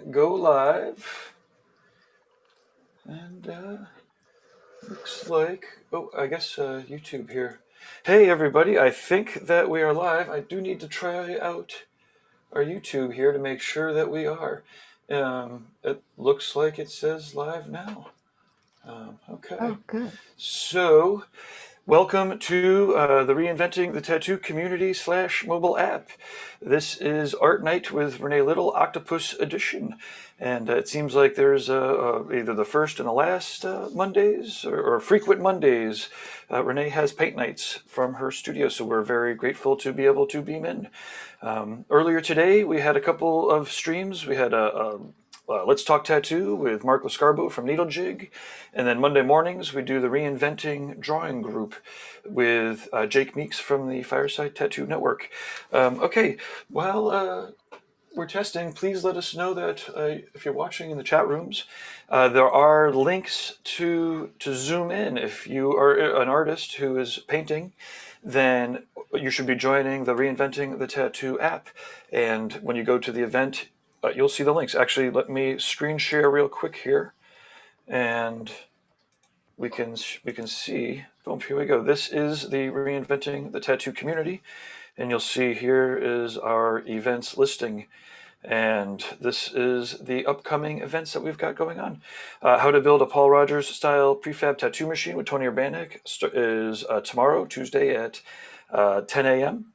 Go live. And looks like, oh, I guess YouTube here. Hey, everybody, I think that we are live. I do need to try out our YouTube here to make sure that we are. It looks like it says live now. Okay. Oh, good. So, welcome to the Reinventing the Tattoo Community / mobile app. This is Art Night with Renee Little, Octopus Edition. And it seems like there's either the first and the last Mondays or frequent Mondays. Renee has paint nights from her studio, so we're very grateful to be able to beam in. Earlier today, we had a couple of streams. We had a Let's Talk Tattoo with Mark Lascarbo from Needle Jig. And then Monday mornings, we do the Reinventing Drawing Group with Jake Meeks from the Fireside Tattoo Network. Okay, while we're testing, please let us know that if you're watching in the chat rooms, there are links to zoom in. If you are an artist who is painting, then you should be joining the Reinventing the Tattoo app. And when you go to the event, you'll see the links. Actually, let me screen share real quick here, and we can see. Boom! Here we go. This is the Reinventing the Tattoo community, and you'll see here is our events listing. And this is the upcoming events that we've got going on. How to build a Paul Rogers style prefab tattoo machine with Tony Urbanek is tomorrow, Tuesday at 10 a.m.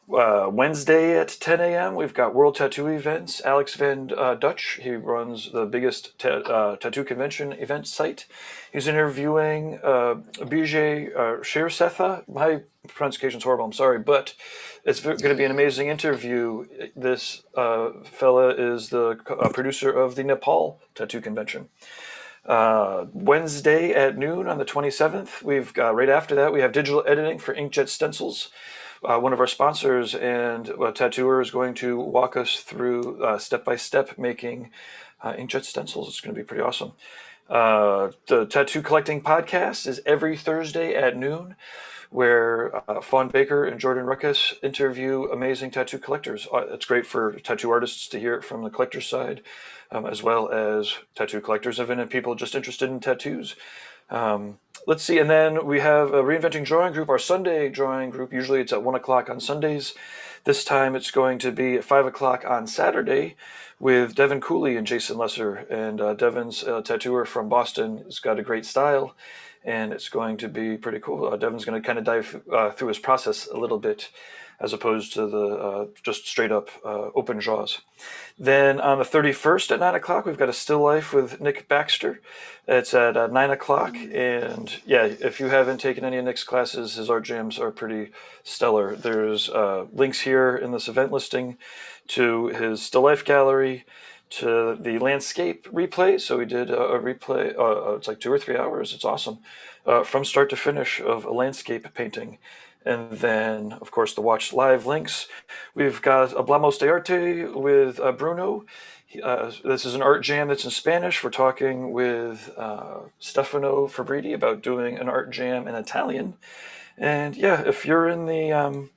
Wednesday at 10 a.m. we've got World Tattoo Events. Alex Van Dutch, he runs the biggest tattoo convention event site. He's interviewing Bijay Shirsetha. My pronunciation's horrible, I'm sorry, but it's going to be an amazing interview. This fella is the producer of the Nepal Tattoo Convention. Wednesday at noon on the 27th, we've got, right after that, we have digital editing for inkjet stencils. One of our sponsors and a tattooer is going to walk us through step-by-step making inkjet stencils. It's going to be pretty awesome. The Tattoo Collecting Podcast is every Thursday at noon, where Fawn Baker and Jordan Ruckus interview amazing tattoo collectors. It's great for tattoo artists to hear it from the collector's side, as well as tattoo collectors and people just interested in tattoos. Let's see, and then we have a Reinventing Drawing Group, our Sunday drawing group. Usually it's at 1 o'clock on Sundays. This time it's going to be at 5 o'clock on Saturday with Devin Cooley and Jason Lesser. And Devin's a tattooer from Boston. He's got a great style, and it's going to be pretty cool. Devin's going to kind of dive through his process a little bit, as opposed to the just straight up open draws. Then on the 31st at 9 o'clock, we've got a still life with Nick Baxter. It's at 9 o'clock. And yeah, if you haven't taken any of Nick's classes, his art jams are pretty stellar. There's links here in this event listing to his still life gallery, to the landscape replay. So we did a replay, it's like 2 or 3 hours. It's awesome. From start to finish of a landscape painting. And then, of course, the watch live links. We've got Hablamos de Arte with Bruno. This is an art jam that's in Spanish. We're talking with Stefano Fabriti about doing an art jam in Italian. And yeah, if you're in the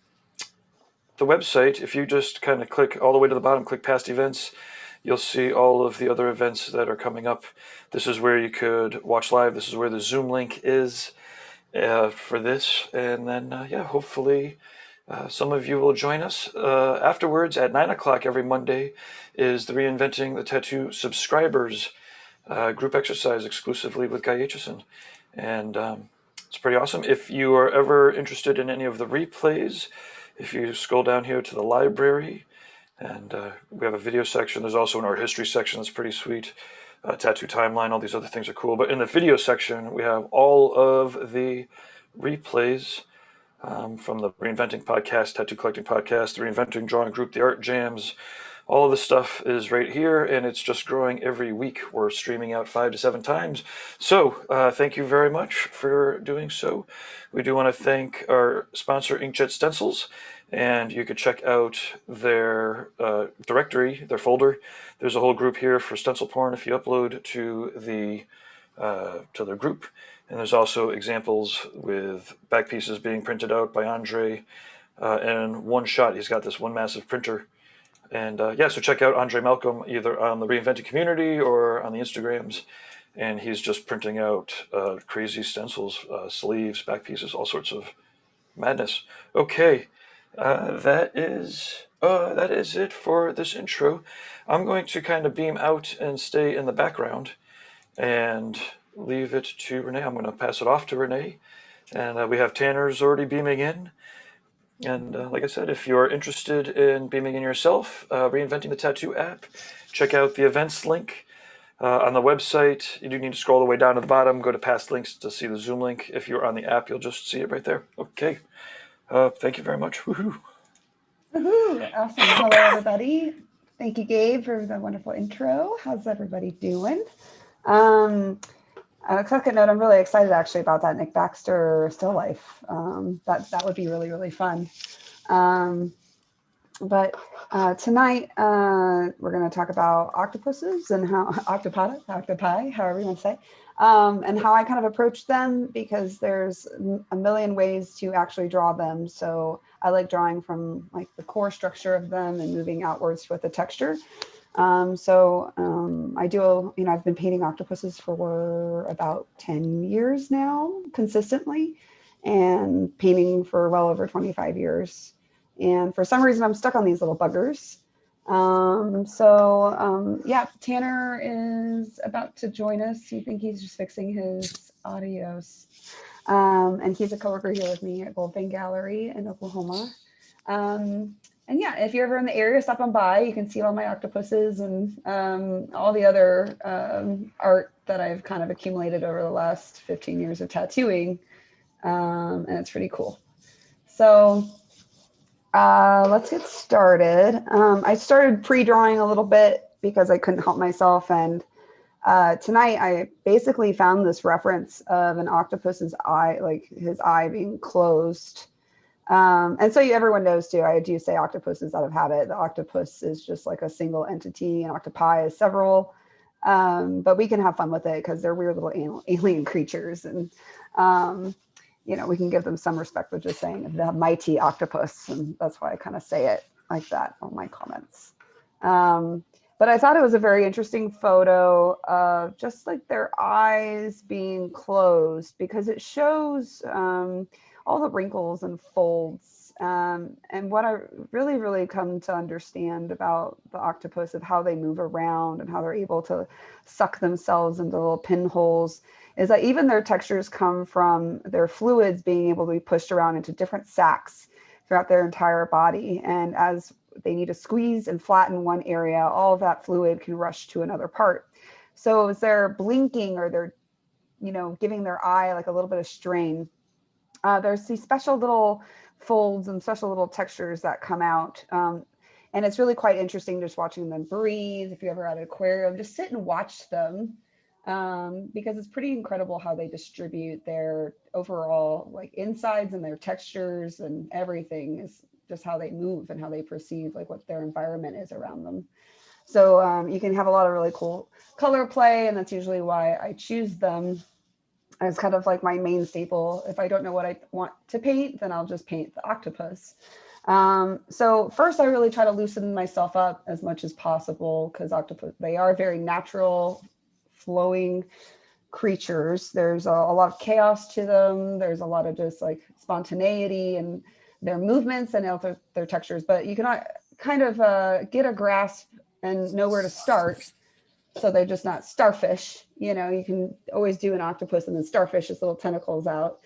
website, if you just kind of click all the way to the bottom, click past events, you'll see all of the other events that are coming up. This is where you could watch live. This is where the Zoom link is for this. And then, yeah, hopefully some of you will join us. Afterwards, at 9 o'clock every Monday, is the Reinventing the Tattoo subscribers group exercise exclusively with Guy Aitchison. And it's pretty awesome. If you are ever interested in any of the replays, if you scroll down here to the library, and we have a video section. There's also an art history section that's pretty sweet. Tattoo timeline, all these other things are cool. But in the video section, we have all of the replays from the Reinventing podcast, Tattoo Collecting podcast, the Reinventing Drawing Group, the art jams. All of this stuff is right here, and it's just growing every week. We're streaming out 5 to 7 times. So thank you very much for doing so. We do want to thank our sponsor, Inkjet Stencils. And you could check out their directory, their folder. There's a whole group here for stencil porn if you upload to their group. And there's also examples with back pieces being printed out by Andre in one shot. He's got this one massive printer And yeah, so check out Andre Malcolm either on the Reinvented community or on the Instagrams. And he's just printing out crazy stencils, sleeves, back pieces, all sorts of madness. Okay, that is it for this intro. I'm going to kind of beam out and stay in the background and leave it to Renee. I'm going to pass it off to Renee. And we have Tanner's already beaming in. And like I said, if you're interested in beaming in yourself, reinventing the tattoo app, check out the events link on the website. You do need to scroll all the way down to the bottom, go to past links to see the Zoom link. If you're on the app, you'll just see it right there. Okay. Thank you very much. Woohoo. Woohoo. Awesome. Hello, everybody. Thank you, Gabe, for the wonderful intro. How's everybody doing? A second note, I'm really excited actually about that Nick Baxter still life. That would be really, really fun. But tonight we're going to talk about octopuses and how octopi, however you want to say, and how I kind of approach them, because there's a million ways to actually draw them. So I like drawing from like the core structure of them and moving outwards with the texture. I do, I've been painting octopuses for about 10 years now, consistently, and painting for well over 25 years. And for some reason, I'm stuck on these little buggers. Yeah, Tanner is about to join us. I think he's just fixing his audios. And he's a coworker here with me at Goldfang Gallery in Oklahoma. And yeah, if you're ever in the area, stop on by. You can see all my octopuses and all the other art that I've kind of accumulated over the last 15 years of tattooing. And it's pretty cool. So let's get started. I started pre-drawing a little bit because I couldn't help myself. And tonight I basically found this reference of an octopus's eye, like his eye being closed. And so everyone knows too, I do say octopuses out of habit. The octopus is just like a single entity, and octopi is several. But we can have fun with it because they're weird little alien creatures. And, we can give them some respect with just saying the mighty octopus. And that's why I kind of say it like that on my comments. But I thought it was a very interesting photo of just like their eyes being closed, because it shows all the wrinkles and folds. And what I really, really come to understand about the octopus of how they move around and how they're able to suck themselves into little pinholes is that even their textures come from their fluids being able to be pushed around into different sacs throughout their entire body. And as they need to squeeze and flatten one area, all of that fluid can rush to another part. So as they're blinking or they're, giving their eye like a little bit of strain, there's these special little folds and special little textures that come out. And it's really quite interesting just watching them breathe. If you're ever at an aquarium, just sit and watch them, because it's pretty incredible how they distribute their overall like insides and their textures, and everything is just how they move and how they perceive like what their environment is around them. So you can have a lot of really cool color play, and that's usually why I choose them as kind of like my main staple. If I don't know what I want to paint, then I'll just paint the octopus. So first I really try to loosen myself up as much as possible, because octopus, they are very natural flowing creatures. There's a lot of chaos to them. There's a lot of just like spontaneity in their movements and their textures, but you can kind of get a grasp and know where to start. So they're just not starfish. You can always do an octopus and then starfish its little tentacles out.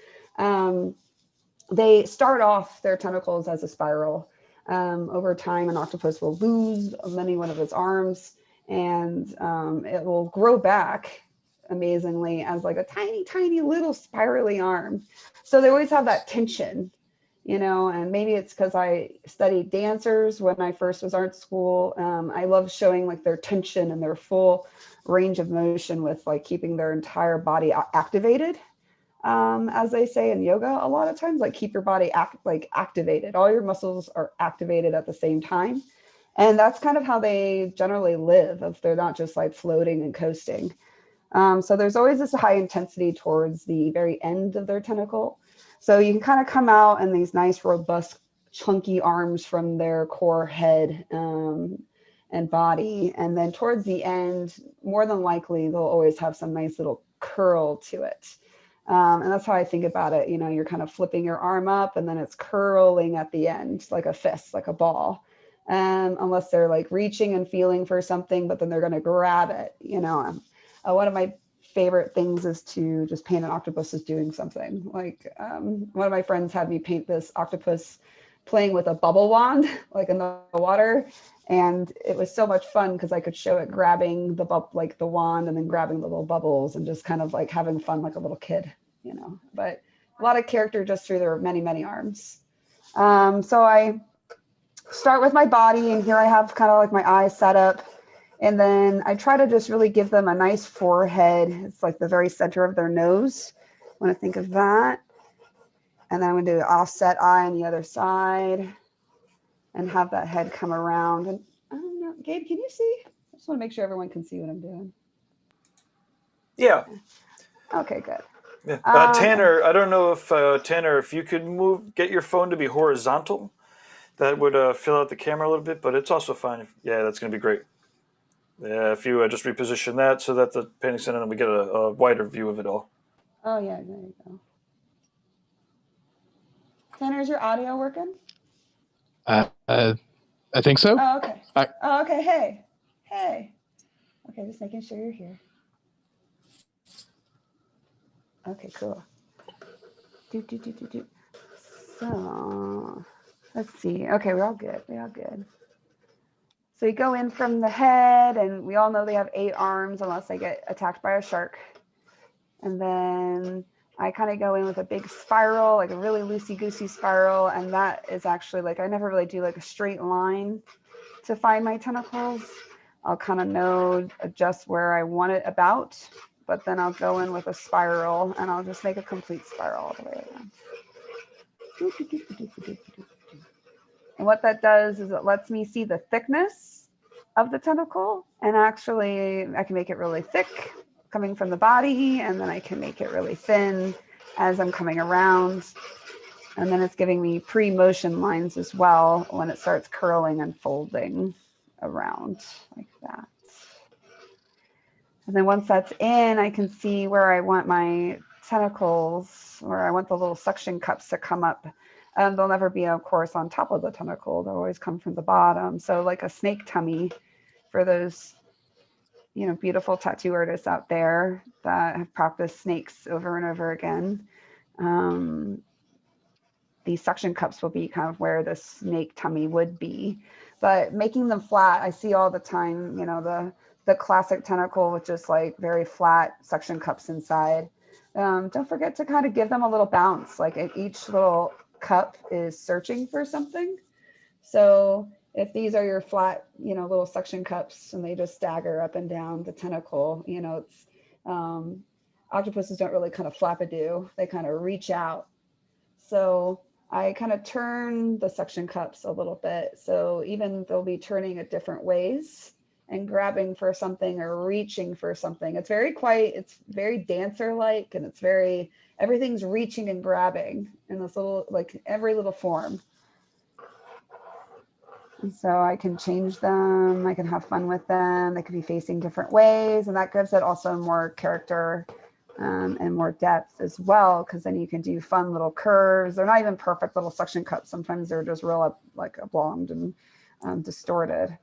They start off their tentacles as a spiral. Over time, an octopus will lose one of its arms, and it will grow back amazingly as like a tiny, tiny little spirally arm. So they always have that tension, and maybe it's because I studied dancers when I first was art school. I love showing like their tension and their full range of motion with like keeping their entire body activated. As they say in yoga, a lot of times, like keep your body activated. All your muscles are activated at the same time. And that's kind of how they generally live, if they're not just like floating and coasting. So there's always this high intensity towards the very end of their tentacle. So you can kind of come out in these nice, robust chunky arms from their core head and body. And then towards the end, more than likely, they'll always have some nice little curl to it. And that's how I think about it. You know, you're kind of flipping your arm up and then it's curling at the end, like a fist, like a ball. Unless they're like reaching and feeling for something, but then they're going to grab it. You know, one of my favorite things is to just paint an octopus is doing something. Like one of my friends had me paint this octopus playing with a bubble wand, like in the water. And it was so much fun because I could show it grabbing the like the wand and then grabbing the little bubbles and just kind of like having fun like a little kid, you know. But a lot of character just through their many, many arms. So I start with my body, and here I have kind of like my eyes set up. And then I try to just really give them a nice forehead. It's like the very center of their nose. I want to think of that. And then I'm going to do an offset eye on the other side and have that head come around. And I don't know, Gabe, can you see? I just want to make sure everyone can see what I'm doing. Yeah. Okay, good. Yeah. Tanner, I don't know if Tanner, if you could get your phone to be horizontal, that would fill out the camera a little bit, but it's also fine. Yeah, that's going to be great. Yeah, if you just reposition that so that the painting center, and we get a wider view of it all. Oh yeah, there you go. Tanner, is your audio working? I think so. Oh, okay. Oh, okay. Hey. Okay, just making sure you're here. Okay, cool. So, let's see. Okay, we're all good. So you go in from the head, and we all know they have 8 arms unless they get attacked by a shark. And then I kind of go in with a big spiral, like a really loosey-goosey spiral. And that is actually like, I never really do like a straight line to find my tentacles. I'll kind of know, adjust where I want it about, but then I'll go in with a spiral and I'll just make a complete spiral all the way around. And what that does is it lets me see the thickness of the tentacle. And actually I can make it really thick coming from the body, and then I can make it really thin as I'm coming around. And then it's giving me pre-motion lines as well when it starts curling and folding around like that. And then once that's in, I can see where I want my tentacles, where I want the little suction cups to come up. They'll never be, of course, on top of the tentacle. They'll always come from the bottom. So like a snake tummy for those, you know, beautiful tattoo artists out there that have practiced snakes over and over again. These suction cups will be kind of where the snake tummy would be, but making them flat, I see all the time, you know, the classic tentacle with just like very flat suction cups inside. Don't forget to kind of give them a little bounce, like each little cup is searching for something. So if these are your flat, you know, little suction cups and they just stagger up and down the tentacle, you know, it's octopuses don't really kind of flap-a-doo, they kind of reach out. So I kind of turn the suction cups a little bit. So even they'll be turning at different ways and grabbing for something or reaching for something. It's very quiet, it's very dancer-like, and it's very, everything's reaching and grabbing in this little, like every little form. And so I can change them, I can have fun with them, they could be facing different ways, and that gives it also more character and more depth as well, because then you can do fun little curves. They're not even perfect little suction cups. Sometimes they're just real like oblonged and distorted.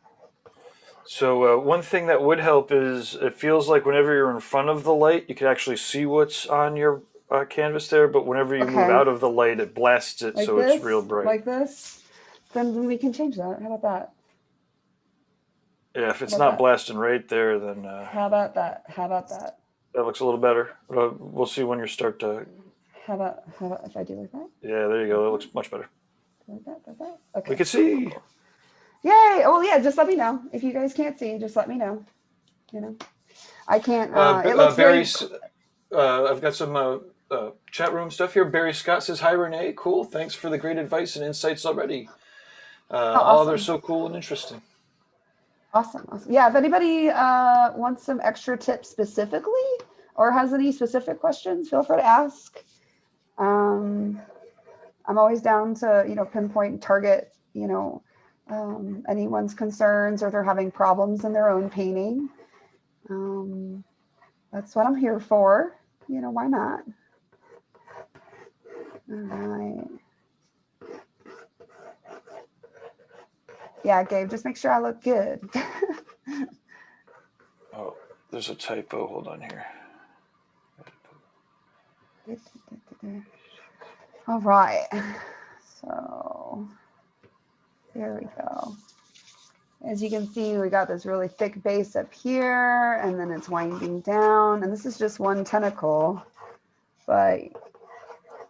So one thing that would help is it feels like whenever you're in front of the light, you can actually see what's on your canvas there, but whenever you move out of the light, it blasts it, like so this, it's real bright. Like this? Then we can change that. How about that? Yeah, if it's not blasting right there, then... How about that? How about that? That looks a little better. We'll see when you start to... How about if I do like that? Yeah, there you go. That looks much better. Like that? Okay. We can see. Cool. Yay! Oh yeah, just let me know. If you guys can't see, just let me know. You know, I can't. It looks Barry, I've got some chat room stuff here. Barry Scott says, "Hi Renee, cool. Thanks for the great advice and insights already. Awesome. They're so cool and interesting." Awesome. Yeah, if anybody wants some extra tips specifically or has any specific questions, feel free to ask. I'm always down to, pinpoint and target, anyone's concerns or they're having problems in their own painting. That's what I'm here for. Why not? All right. Yeah, Gabe, just make sure I look good. Oh, there's a typo. Hold on here. All right. So there we go. As you can see, we got this really thick base up here, and then it's winding down. And this is just one tentacle, but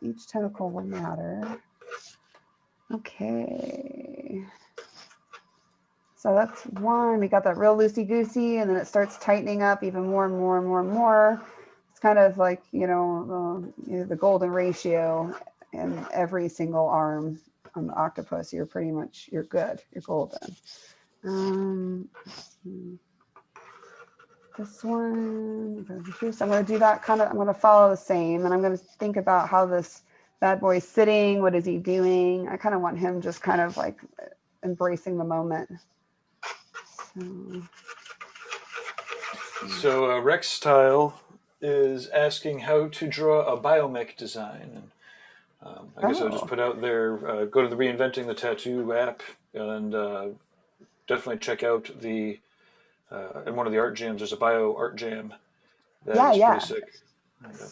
each tentacle will matter. Okay. So that's one. We got that real loosey-goosey, and then it starts tightening up even more and more and more and more. It's kind of like, the golden ratio in every single arm on the octopus. You're good. You're golden. This one, so I'm going to do that I'm going to follow the same, and I'm going to think about how this bad boy's sitting. What is he doing? I kind of want him just kind of like embracing the moment. So Rex Style is asking how to draw a biomech design. And I guess I'll just put out there, go to the Reinventing the Tattoo app and definitely check out in one of the art jams, there's a bio art jam that is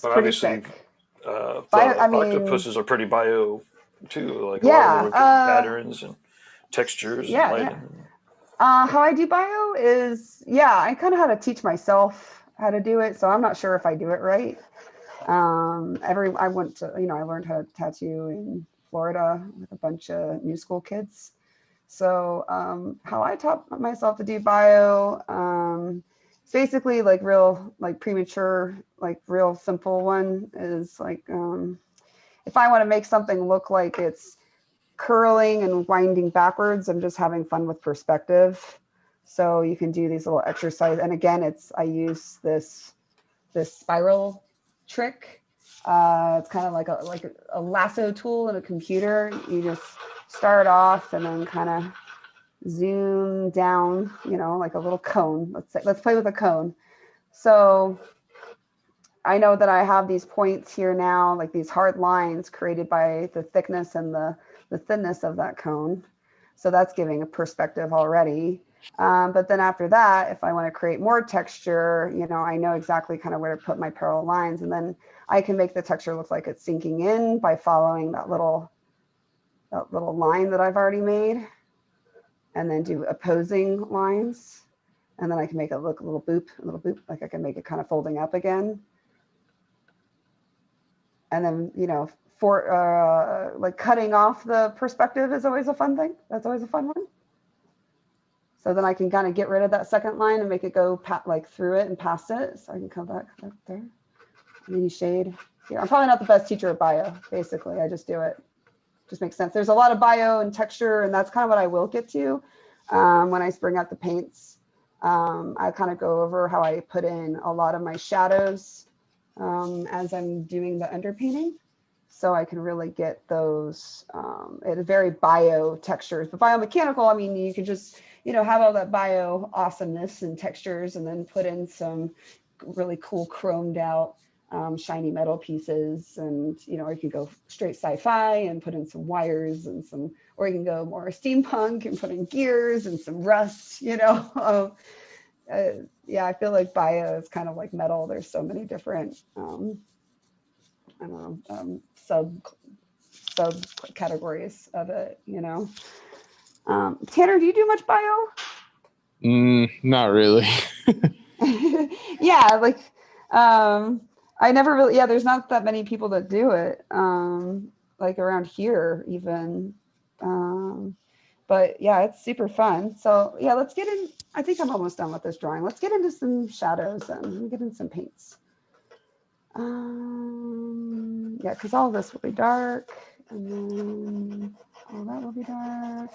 pretty sick. But obviously, octopuses are pretty bio too, like a lot of the patterns and textures and lighting. How I do bio is, I kind of had to teach myself how to do it, so I'm not sure if I do it right. I learned how to tattoo in Florida with a bunch of new school kids. So how I taught myself to do bio, it's basically like real, like premature, like real simple one is like, if I want to make something look like it's curling and winding backwards, I'm just having fun with perspective. So you can do these little exercises. And again, I use this spiral trick. It's kind of like a lasso tool in a computer. You just start off and then kind of zoom down, like a little cone. Let's play with a cone. So I know that I have these points here now, like these hard lines created by the thickness and the thinness of that cone. So that's giving a perspective already. But then after that, if I want to create more texture, I know exactly kind of where to put my parallel lines, and then I can make the texture look like it's sinking in by following that little line that I've already made, and then do opposing lines. And then I can make it look a little boop, like I can make it kind of folding up again. And then, for like cutting off the perspective is always a fun thing. That's always a fun one. So then I can kind of get rid of that second line and make it go like through it and past it. So I can come back up there. Mini shade here. I'm probably not the best teacher of bio, basically. I just do it. Just makes sense. There's a lot of bio and texture, and that's kind of what I will get to when I bring out the paints. I kind of go over how I put in a lot of my shadows as I'm doing the underpainting. So I can really get those very bio textures. But biomechanical, I mean, you can just, have all that bio awesomeness and textures, and then put in some really cool chromed out shiny metal pieces. And, or you can go straight sci-fi and put in some wires and or you can go more steampunk and put in gears and some rust, yeah, I feel like bio is kind of like metal. There's so many different, sub categories of it, Tanner, do you do much bio? Not really. Yeah, like I never really, there's not that many people that do it, like around here even, but yeah, it's super fun. So yeah, let's get in. I think I'm almost done with this drawing. Let's get into some shadows and let me get in some paints. Yeah, because all of this will be dark, and then all that will be dark.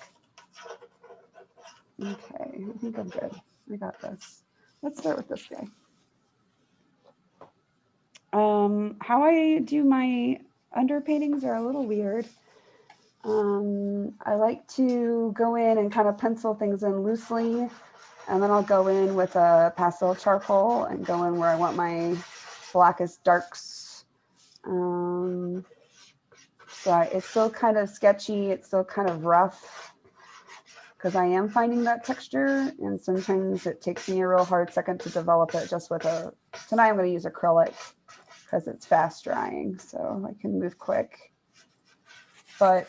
Okay, I think I'm good. I got this. Let's start with this guy. How I do my underpaintings are a little weird. I like to go in and kind of pencil things in loosely, and then I'll go in with a pastel charcoal and go in where I want my blackest darks. So it's still kind of sketchy. It's still kind of rough because I am finding that texture, and sometimes it takes me a real hard second to develop it just with tonight I'm going to use acrylic because it's fast drying, so I can move quick. But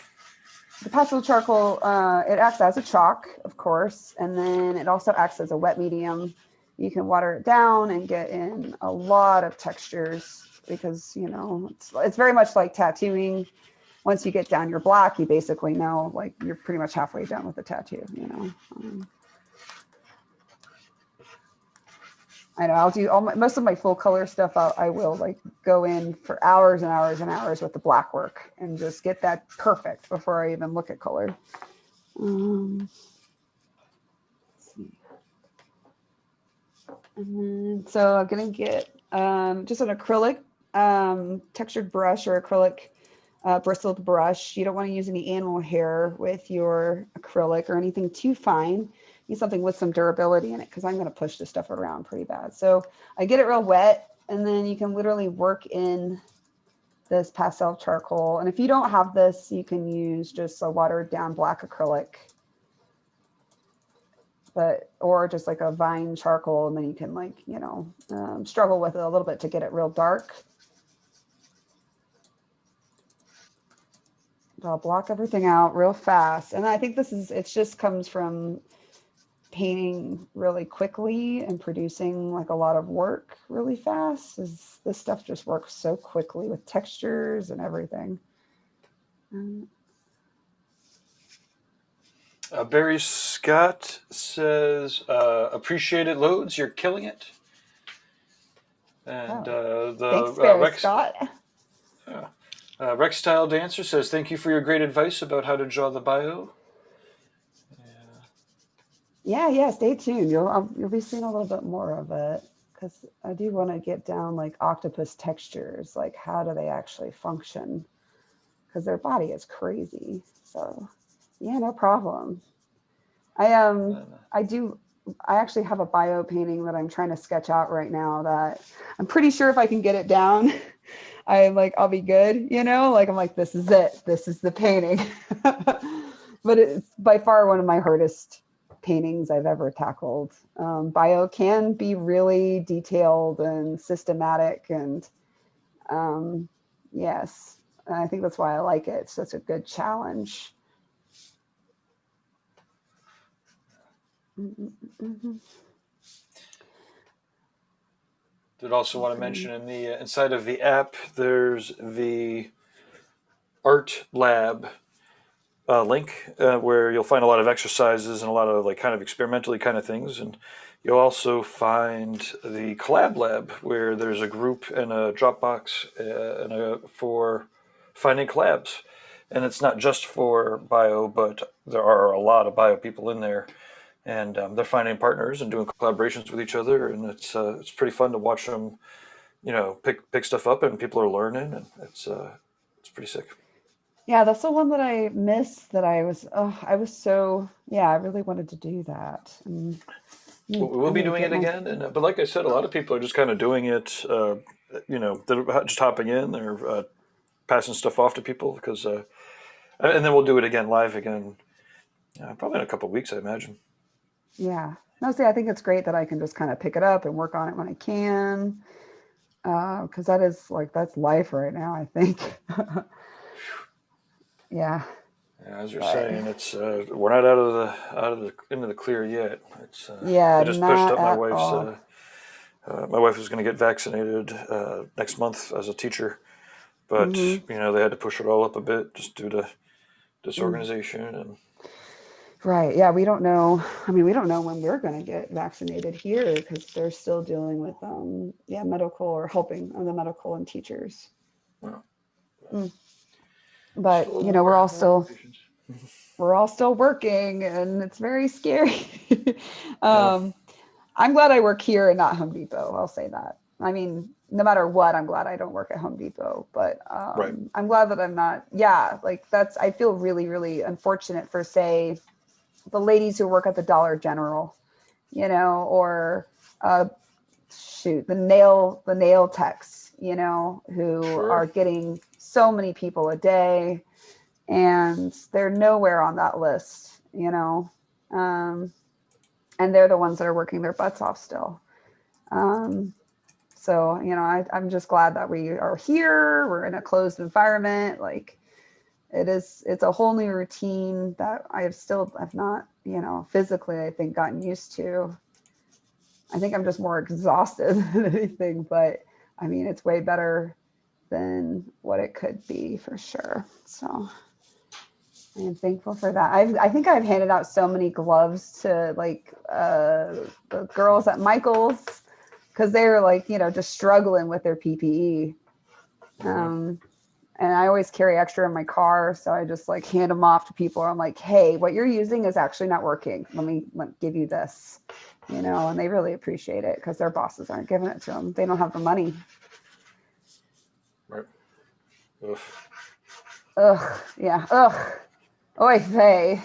the pastel charcoal, it acts as a chalk, of course, and then it also acts as a wet medium. You can water it down and get in a lot of textures because, it's very much like tattooing. Once you get down your black, you basically know, like, you're pretty much halfway done with the tattoo, I know I'll do most of my full color stuff. I will like go in for hours and hours and hours with the black work and just get that perfect before I even look at color. Let's see. And then, so I'm gonna get just an acrylic textured brush or acrylic bristled brush. You don't want to use any animal hair with your acrylic or anything too fine. Use something with some durability in it because I'm going to push this stuff around pretty bad. So I get it real wet, and then you can literally work in this pastel charcoal. And if you don't have this, you can use just a watered down black acrylic, or just like a vine charcoal, and then you can struggle with it a little bit to get it real dark. I'll block everything out real fast. And I think it just comes from painting really quickly and producing like a lot of work really fast. This stuff just works so quickly with textures and everything. Barry Scott says, appreciate it, Loads. You're killing it. And thanks, Barry Scott. Rextile Dancer says, thank you for your great advice about how to draw the bio. Yeah, stay tuned. You'll be seeing a little bit more of it because I do want to get down like octopus textures, like how do they actually function? Because their body is crazy. So yeah, no problem. I actually have a bio painting that I'm trying to sketch out right now that I'm pretty sure if I can get it down, I'll be good, I'm like, this is it. This is the painting. But it's by far one of my hardest paintings I've ever tackled. Bio can be really detailed and systematic, and yes, I think that's why I like it. It's such a good challenge. Did also want to mention in the inside of the app, there's the art lab link where you'll find a lot of exercises and a lot of like kind of experimentally kind of things, and you'll also find the collab lab where there's a group and a Dropbox for finding collabs, and it's not just for bio, but there are a lot of bio people in there, and they're finding partners and doing collaborations with each other, and it's pretty fun to watch them, pick stuff up, and people are learning, and it's pretty sick. Yeah, that's the one that I missed. That I was I really wanted to do that. We'll be doing it again, but like I said, a lot of people are just kind of doing it. They're just hopping in, they're passing stuff off to people because, and then we'll do it again live again, probably in a couple of weeks, I imagine. Yeah. No, see, I think it's great that I can just kind of pick it up and work on it when I can. Because that's life right now, I think. Yeah. As you're saying, it's we're not into the clear yet. It's I just pushed up my wife's. My wife was going to get vaccinated next month as a teacher, but they had to push it all up a bit just due to disorganization and. Right. Yeah, we don't know. I mean, we don't know when we're going to get vaccinated here because they're still dealing with, medical or helping on the medical and teachers. Wow. But, we're all still working, and it's very scary. I'm glad I work here and not Home Depot. I'll say that. I mean, no matter what, I'm glad I don't work at Home Depot, but Right. I'm glad that I'm not. Yeah, like I feel really, really unfortunate for, say, the ladies who work at the Dollar General, or uh, shoot, the nail techs, who Sure. are getting so many people a day, and they're nowhere on that list, and they're the ones that are working their butts off still. Um, so, I'm just glad that we are here. We're in a closed environment. Like it's a whole new routine that have not, physically, I think, gotten used to. I think I'm just more exhausted than anything, but I mean, it's way better than what it could be for sure. So I am thankful for that. I think I've handed out so many gloves to like the girls at Michael's because they were like, just struggling with their PPE. And I always carry extra in my car. So I just like hand them off to people. I'm like, hey, what you're using is actually not working. Let me give you this, and they really appreciate it because their bosses aren't giving it to them. They don't have the money. Right. Oof. Ugh. Yeah. Ugh. Oy vey.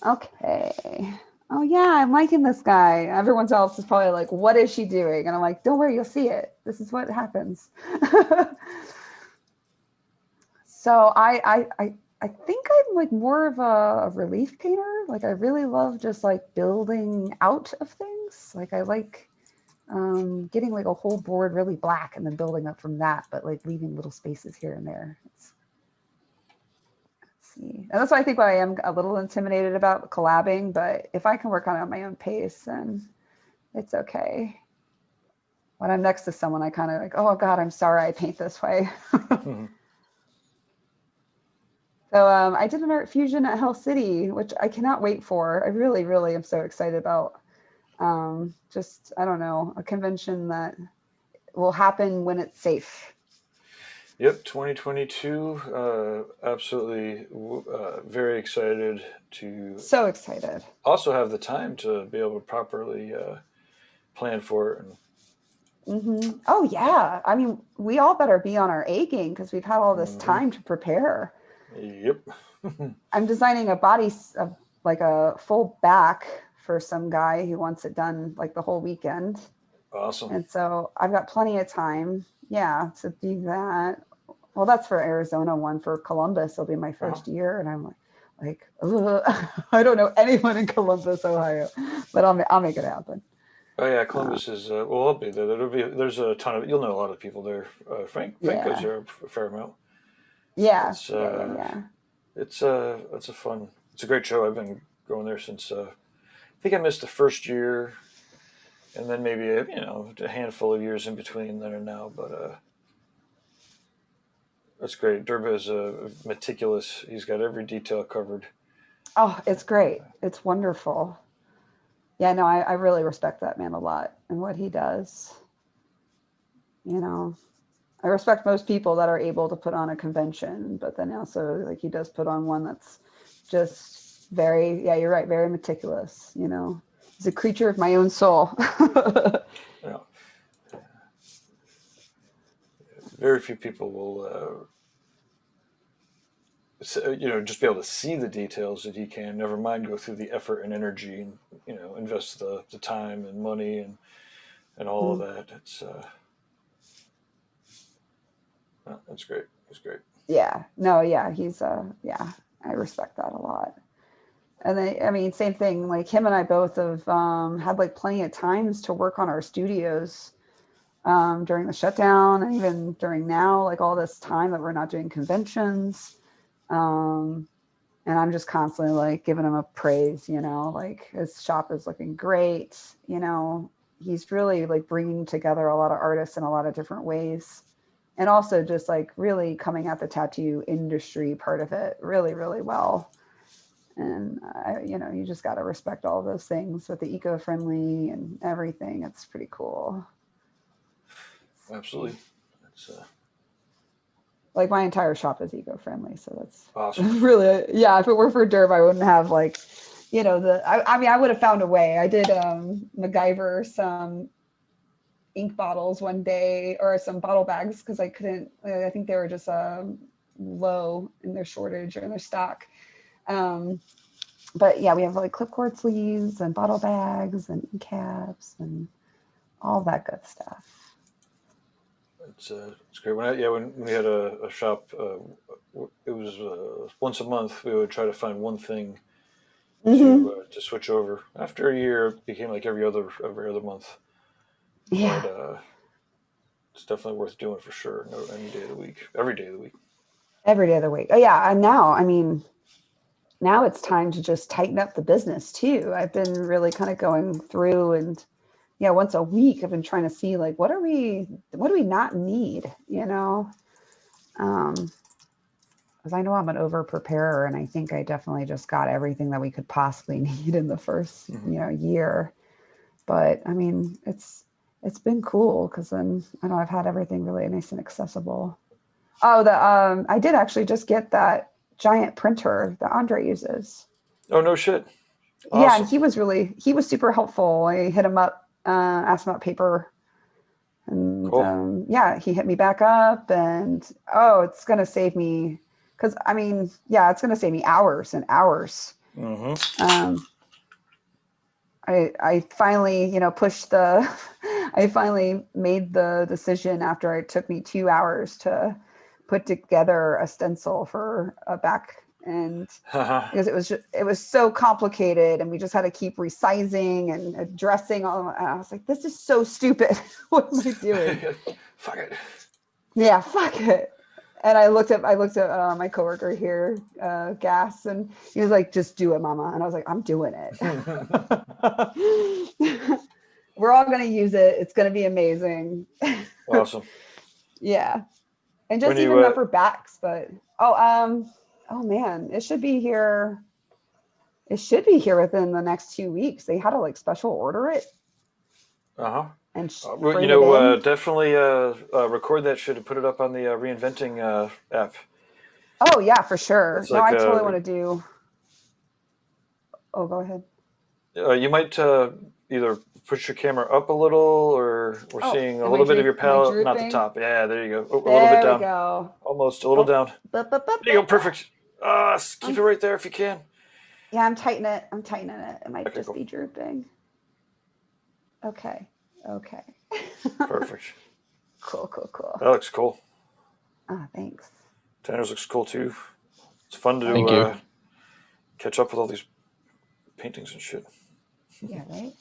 Okay. Oh yeah, I'm liking this guy. Everyone else is probably like, what is she doing? And I'm like, don't worry, you'll see it. This is what happens. So I think I'm like more of a relief painter. Like I really love just like building out of things. Like I like getting like a whole board really black and then building up from that, but like leaving little spaces here and there. Let's see. And that's why I think I am a little intimidated about collabing, but if I can work on it at my own pace, then it's okay. When I'm next to someone, I kind of like, oh God, I'm sorry I paint this way. So I did an art fusion at Hell City, which I cannot wait for. I really, really am so excited about. Just, I don't know, a convention that will happen when it's safe. Yep, 2022. Absolutely, very excited to. So excited. Also have the time to be able to properly plan for it. Mm-hmm. Oh yeah, I mean, we all better be on our A game because we've had all this time to prepare. Yep. I'm designing a body, like a full back for some guy who wants it done like the whole weekend. Awesome. And so I've got plenty of time, to do that. Well, that's for Arizona one. For Columbus, it'll be my first year, and I'm like, I don't know anyone in Columbus, Ohio, but I'll make it happen. Oh yeah, Columbus is. Well, I'll be there. There's a ton of. You'll know a lot of people there. Frank goes there a fair amount. Yeah. It's It's a fun. It's a great show. I've been going there since. I think I missed the first year, and then maybe a handful of years in between then and now. But that's great. Durba is meticulous. He's got every detail covered. Oh, it's great. It's wonderful. Yeah, no, I really respect that man a lot and what he does. I respect most people that are able to put on a convention, but then also like he does put on one that's just very, yeah, you're right, very meticulous. He's a creature of my own soul. Yeah. Very few people will. Just be able to see the details that he can. Never mind go through the effort and energy, and invest the time and money and all of that. It's that's great. It's great. Yeah. No. Yeah. He's yeah. I respect that a lot. And then I mean, same thing. Like him and I both have had like plenty of times to work on our studios during the shutdown, and even during now, like all this time that we're not doing conventions. And I'm just constantly like giving him a praise, like his shop is looking great. He's really like bringing together a lot of artists in a lot of different ways. And also just like really coming at the tattoo industry part of it really, really well. And, you just got to respect all those things with the eco-friendly and everything. It's pretty cool. Absolutely. It's like my entire shop is eco-friendly, so that's awesome. Really, yeah. If it were for Derb, I wouldn't have like, I mean, I would have found a way. I did MacGyver some ink bottles one day, or some bottle bags, because I couldn't, I think they were just low in their shortage or in their stock. But yeah, we have like clipcord sleeves and bottle bags and ink caps and all that good stuff. It's great. When we had a shop, it was once a month we would try to find one thing to switch over. After a year, it became like every other month. Yeah. But it's definitely worth doing for sure. No, any day of the week, every day of the week. Every day of the week. Oh yeah, and now, I mean, now it's time to just tighten up the business too. I've been really kind of going through, and yeah, once a week I've been trying to see like what do we not need, you know? Because I know I'm an over preparer, and I think I definitely just got everything that we could possibly need in the first year. But I mean, it's been cool because then I know I've had everything really nice and accessible. Oh, I did actually just get that giant printer that Andre uses. Oh, no shit. Yeah, Awesome. and he was super helpful. I hit him up, asked him about paper, and Cool. yeah, he hit me back up, and it's gonna save me, because I mean, yeah, it's gonna save me hours and hours. I finally, pushed the, I finally made the decision after it took me 2 hours to put together a stencil for a back end, because it was so complicated, and we just had to keep resizing and addressing all. And I was like, this is so stupid. What am I doing? Fuck it. Yeah, fuck it. And I looked at my coworker here, Gas, and he was like, just do it, mama. And I was like, I'm doing it. We're all going to use it. It's going to be amazing. Awesome. Yeah. And just even not for backs, but, oh man, it should be here. It should be here within the next 2 weeks. They had to like special order it. And definitely record that shit and put it up on the Reinventing app. Oh yeah, for sure. It's I totally want to do. Oh, go ahead. You might either push your camera up a little, or we're seeing a little bit of your palette, not the top. Yeah, there you go. A little bit down. There we go. Almost a little down. There you go. Perfect. Keep it right there if you can. Yeah, I'm tightening it. It might just be drooping. Okay. Perfect. Cool. That looks cool. Thanks. Tanner's looks cool too. It's fun to catch up with all these paintings and shit. Yeah, right?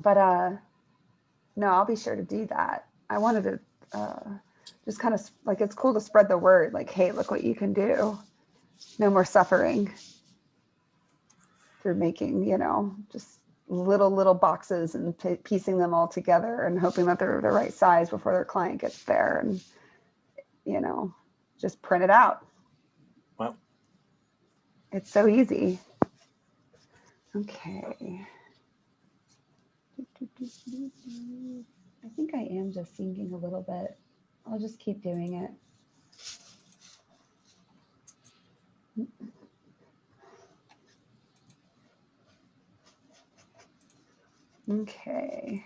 But no, I'll be sure to do that. I wanted to just kind of like, it's cool to spread the word, like, hey, look what you can do. No more suffering through making, just little boxes and piecing them all together and hoping that they're the right size before their client gets there, and just print it out. Well, it's so easy. Okay. I think I am just sinking a little bit. I'll just keep doing it. Okay.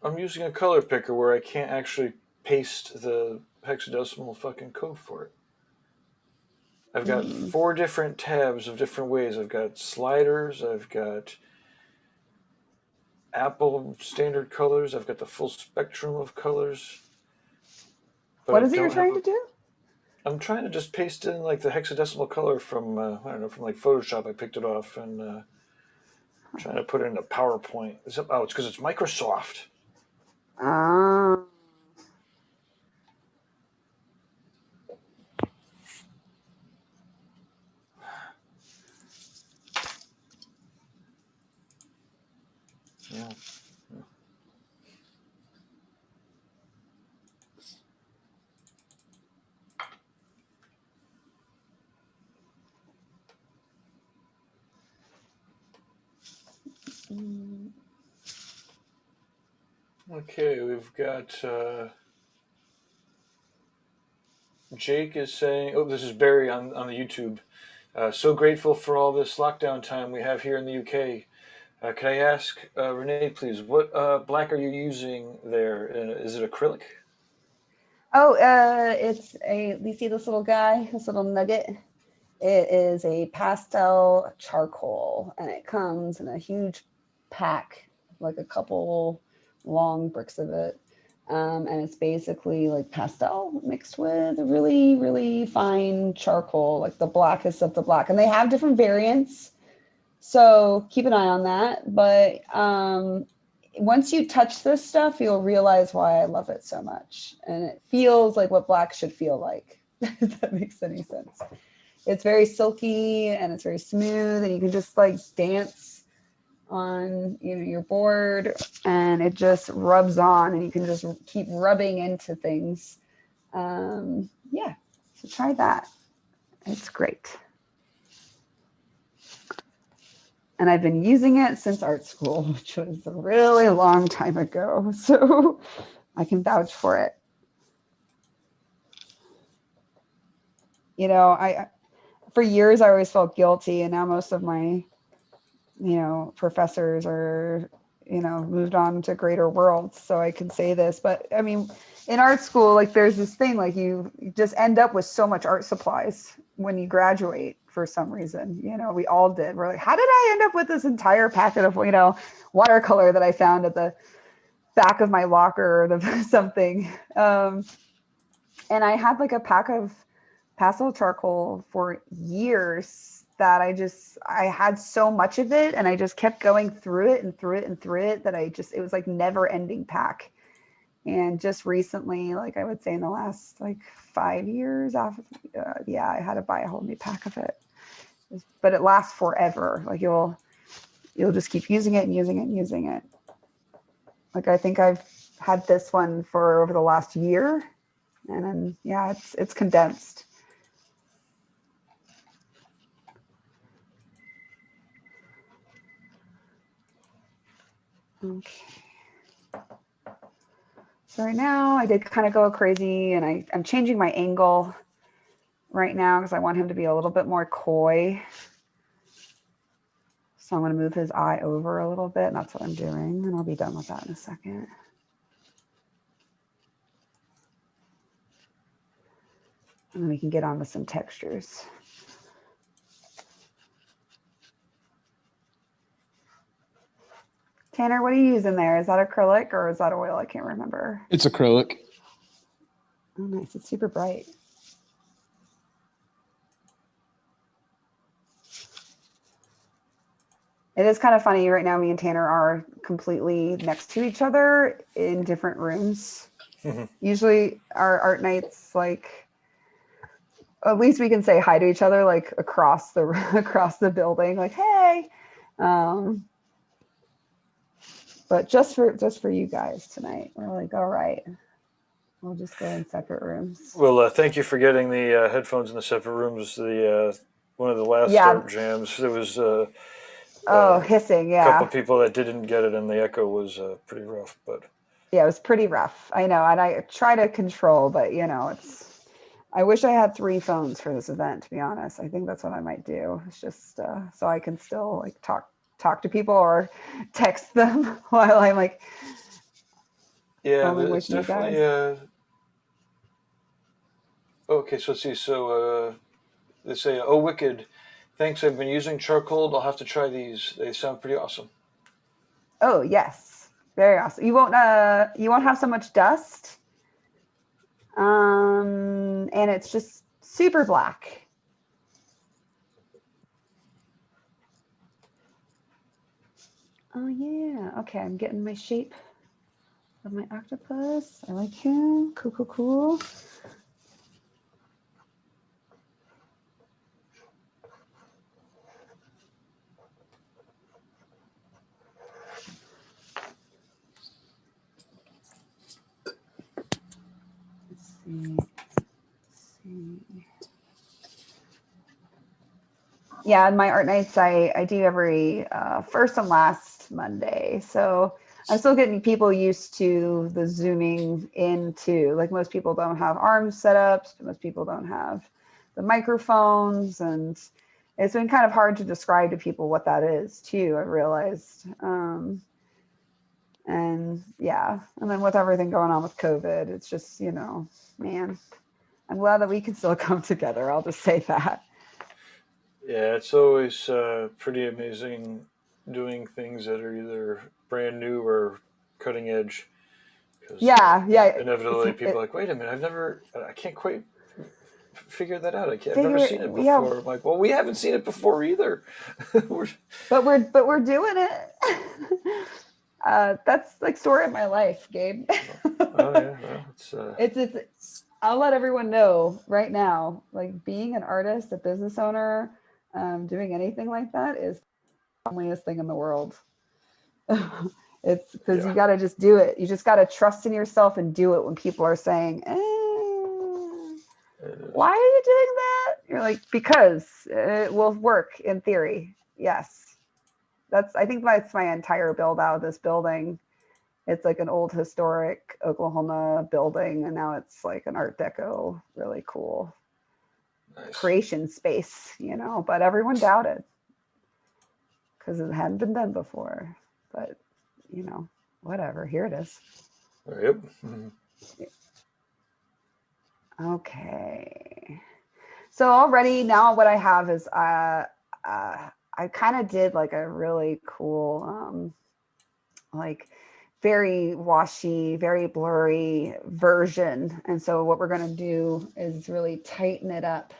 I'm using a color picker where I can't actually paste the hexadecimal fucking code for it. I've got 4 different tabs of different ways. I've got sliders, I've got Apple standard colors, I've got the full spectrum of colors. What is it you're trying to do? I'm trying to just paste in like the hexadecimal color from, from like Photoshop. I picked it off, and Trying to put it in a PowerPoint. It's because it's Microsoft. Ah. Yeah. Okay, we've got Jake is saying, oh, this is Barry on the YouTube. So grateful for all this lockdown time we have here in the UK. Can I ask, Renee, please, what black are you using there? Is it acrylic? Oh, you see this little guy, this little nugget? It is a pastel charcoal, and it comes in a huge pack, like a couple long bricks of it. And it's basically like pastel mixed with a really, really fine charcoal, like the blackest of the black. And they have different variants, so keep an eye on that. But once you touch this stuff, you'll realize why I love it so much. And it feels like what black should feel like, if that makes any sense. It's very silky and it's very smooth, and you can just like dance on your board, and it just rubs on, and you can just keep rubbing into things. Yeah, so try that. It's great. And I've been using it since art school, which was a really long time ago. So I can vouch for it. For years, I always felt guilty. And now most of my, professors are, moved on to greater worlds. So I can say this. But I mean, in art school, like there's this thing, like you just end up with so much art supplies when you graduate for some reason. We all did. We're like, how did I end up with this entire packet of, watercolor that I found at the back of my locker or something. And I had like a pack of pastel charcoal for years that I had so much of it, and I just kept going through it and through it and through it that it was like never ending pack. And just recently, like I would say in the last like 5 years I had to buy a whole new pack of it. But it lasts forever. Like you'll just keep using it and using it and using it. Like I think I've had this one for over the last year, and then it's condensed. Okay. So right now I did kind of go crazy, and I'm changing my angle right now because I want him to be a little bit more coy. So I'm going to move his eye over a little bit, and that's what I'm doing. And I'll be done with that in a second. And then we can get on with some textures. Tanner, what are you using there? Is that acrylic or is that oil? I can't remember. It's acrylic. Oh, nice. It's super bright. It is kind of funny right now. Me and Tanner are completely next to each other in different rooms. Usually our art nights, like, at least we can say hi to each other, like across the building, like, hey. But just for you guys tonight, we're like, all right, we'll just go in separate rooms. Well, thank you for getting the headphones in the separate rooms. The one of the last art jams, there was hissing, a couple people that didn't get it, and the echo was pretty rough. But yeah, it was pretty rough. I know, and I try to control, but I wish I had 3 phones for this event. To be honest, I think that's what I might do. It's just so I can still like talk to people or text them while I'm like filming with you guys. Okay, so let's see. So they say, "Oh, wicked! Thanks. I've been using charcoal. I'll have to try these. They sound pretty awesome." Oh yes, very awesome. You won't have so much dust, and it's just super black. Oh yeah. Okay, I'm getting my shape of my octopus. I like him. Cool, cool, cool. Let's see. Yeah, in my art nights, I do every first and last Monday. So I'm still getting people used to the zooming in too. Like most people don't have arms set up, most people don't have the microphones, and it's been kind of hard to describe to people what that is too, I realized. And yeah, and then with everything going on with COVID, it's just, man, I'm glad that we can still come together. I'll just say that. Yeah, it's always pretty amazing doing things that are either brand new or cutting edge. Because Yeah, yeah. inevitably people are like, wait a minute, I can't quite figure that out. I've never Figure seen it it, yeah. before. I'm like, well, we haven't seen it before either. But we're doing it. That's like story of my life, Gabe. Oh yeah, well, It's I'll let everyone know right now, like being an artist, a business owner, doing anything like that is the loneliest thing in the world. It's because yeah. you got to just do it. You just got to trust in yourself and do it when people are saying, why are you doing that? You're like, because it will work in theory. Yes. I think that's my entire build out of this building. It's like an old historic Oklahoma building, and now it's like an Art Deco, really cool Nice. creation space, but everyone doubted because it hadn't been done before. But, whatever, here it is. Yep. Mm-hmm. Okay. So already now what I have is I kind of did like a really cool, like very washy, very blurry version. And so what we're going to do is really tighten it up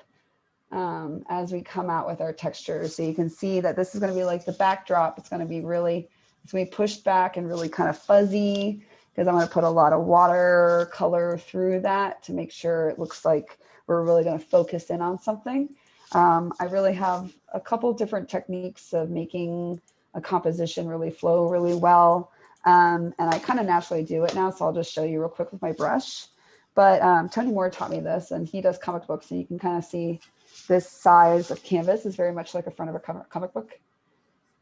as we come out with our textures. So you can see that this is going to be like the backdrop. It's going to be pushed back and really kind of fuzzy because I'm going to put a lot of watercolor through that to make sure it looks like we're really going to focus in on something. I really have a couple different techniques of making a composition really flow really well. And I kind of naturally do it now, so I'll just show you real quick with my brush. But Tony Moore taught me this, and he does comic books, and you can kind of see this size of canvas is very much like a front of a comic book.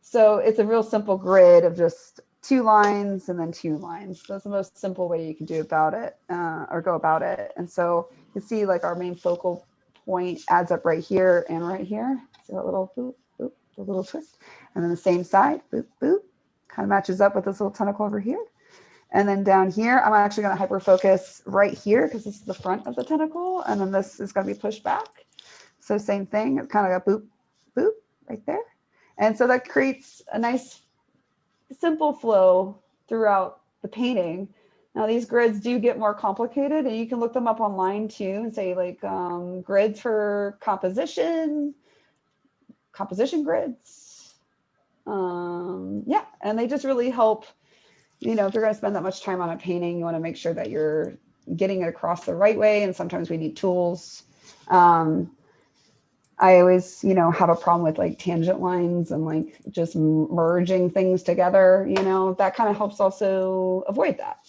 So it's a real simple grid of just 2 lines and then 2 lines. That's the most simple way you can do about it or go about it. And so you can see like our main focal point adds up right here and right here. See that little boop, boop, the little twist. And then the same side, boop, boop, kind of matches up with this little tentacle over here. And then down here, I'm actually going to hyper focus right here because this is the front of the tentacle. And then this is going to be pushed back. So same thing, it's kind of a boop, boop right there. And so that creates a nice simple flow throughout the painting. Now these grids do get more complicated, and you can look them up online too and say like grids for composition grids. Yeah, and they just really help, if you're going to spend that much time on a painting, you want to make sure that you're getting it across the right way. And sometimes we need tools. I always, have a problem with like tangent lines and like just merging things together, that kind of helps also avoid that.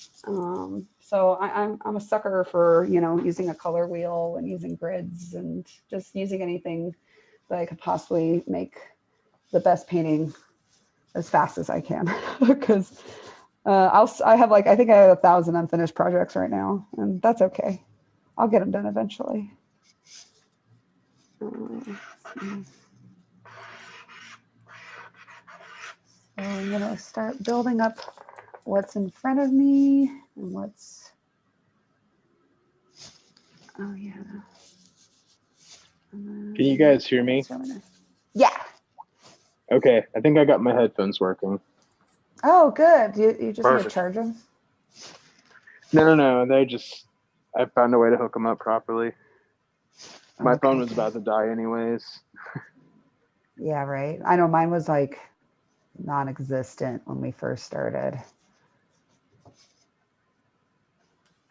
So I'm a sucker for, using a color wheel and using grids and just using anything that I could possibly make the best painting as fast as I can. Because I have I think I have 1,000 unfinished projects right now, and that's okay. I'll get them done eventually. So I'm gonna start building up what's in front of me and what's, oh yeah. Can you guys hear me? Yeah. Okay, I think I got my headphones working. Oh, good. You just need to Perfect. charge them? No. I found a way to hook them up properly. My phone was about to die anyways. Yeah, right. I know mine was like non-existent when we first started.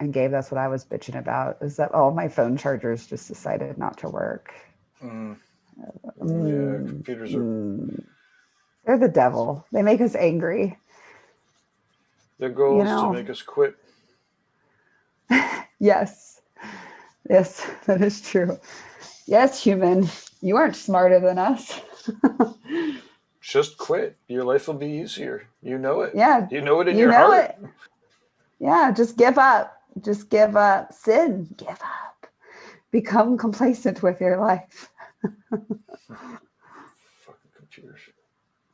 And Gabe, that's what I was bitching about, is that all my phone chargers just decided not to work. Yeah, Mm, computers are. They're the devil. They make us angry. Their goal You is to know? make us quit. Yes. Yes, that is true. Yes, human. You aren't smarter than us. Just quit. Your life will be easier. You know it. Yeah. You know it in You your know heart. it. Yeah, just give up. Just give up. Sin. Give up. Become complacent with your life. Fucking computers.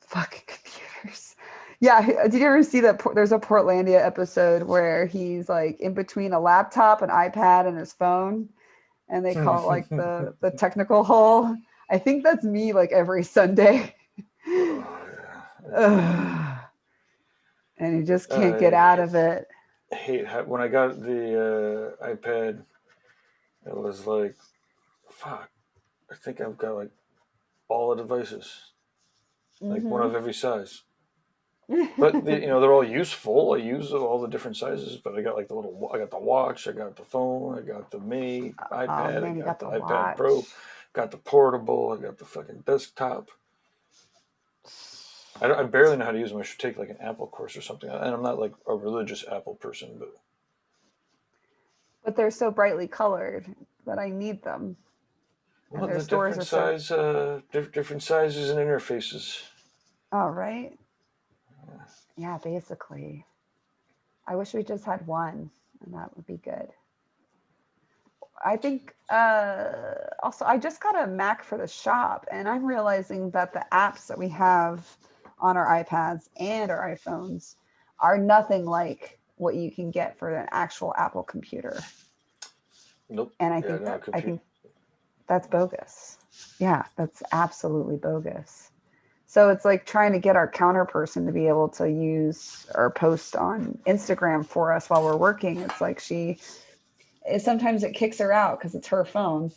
Fucking computers. Yeah, did you ever see that? There's a Portlandia episode where he's like in between a laptop, an iPad, and his phone, and they call it like the technical hole. I think that's me like every Sunday. Oh, yeah. Ugh. And you just can't get I out of it. hate when I got the iPad. It was like, fuck. I think I've got like all the devices, like one of every size. But they're all useful. I use all the different sizes. But I got like I got the watch. I got the phone. I got the mini iPad. Oh man, I you got got the the iPad watch. Pro. Got the portable. I got the fucking desktop. I barely know how to use them. I should take like an Apple course or something. And I'm not like a religious Apple person, But they're so brightly colored that I need them. well, And their the stores different are so. size, different sizes and interfaces. Oh, right. Yeah, basically. I wish we just had one, and that would be good. I think also I just got a Mac for the shop, and I'm realizing that the apps that we have on our iPads and our iPhones are nothing like what you can get for an actual Apple computer. Nope. And Yeah, no, I think that's bogus. Yeah, that's absolutely bogus. So it's like trying to get our counter person to be able to use or post on Instagram for us while we're working. It's like sometimes it kicks her out because it's her phone.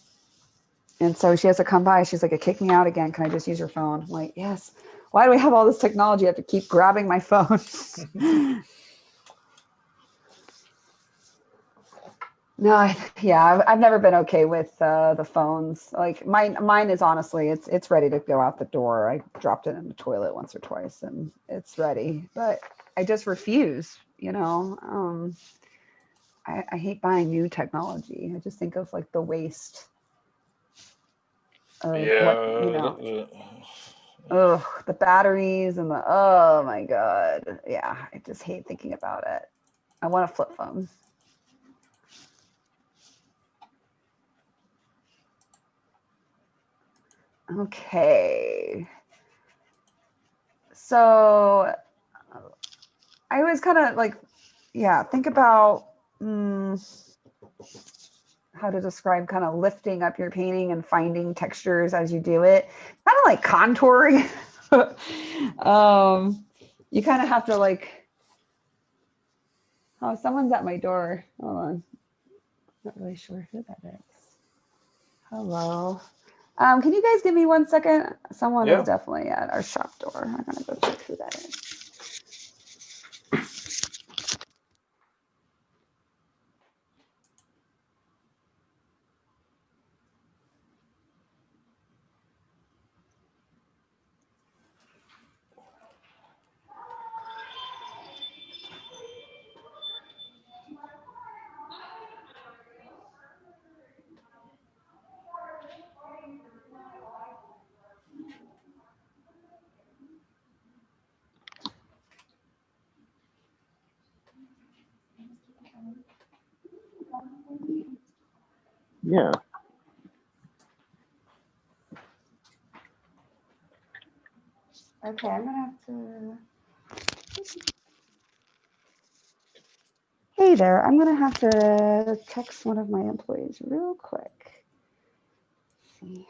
And so she has to come by. She's like, it kicked me out again. Can I just use your phone? I'm like, yes. Why do we have all this technology? I have to keep grabbing my phone. No, I've never been okay with the phones. Like mine is honestly, it's ready to go out the door. I dropped it in the toilet once or twice, and it's ready. But I just refuse. I hate buying new technology. I just think of like the waste of yeah. the batteries and oh my God. Yeah, I just hate thinking about it. I want a flip phone. Okay. So I always kind of like, think about how to describe kind of lifting up your painting and finding textures as you do it. Kind of like contouring. You kind of have to like, oh, someone's at my door. Hold on. Not really sure who that is. Hello. Can you guys give me 1 second? Someone is definitely at our shop door. I'm gonna go check who that is. Yeah. Okay, I'm gonna have to. Hey there, I'm gonna have to text one of my employees real quick. Let's see.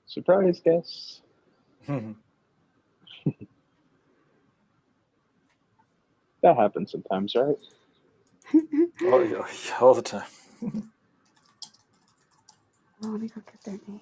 Surprise guests. That happens sometimes, right? Oh, yeah, all the time. Oh, let me go get their name.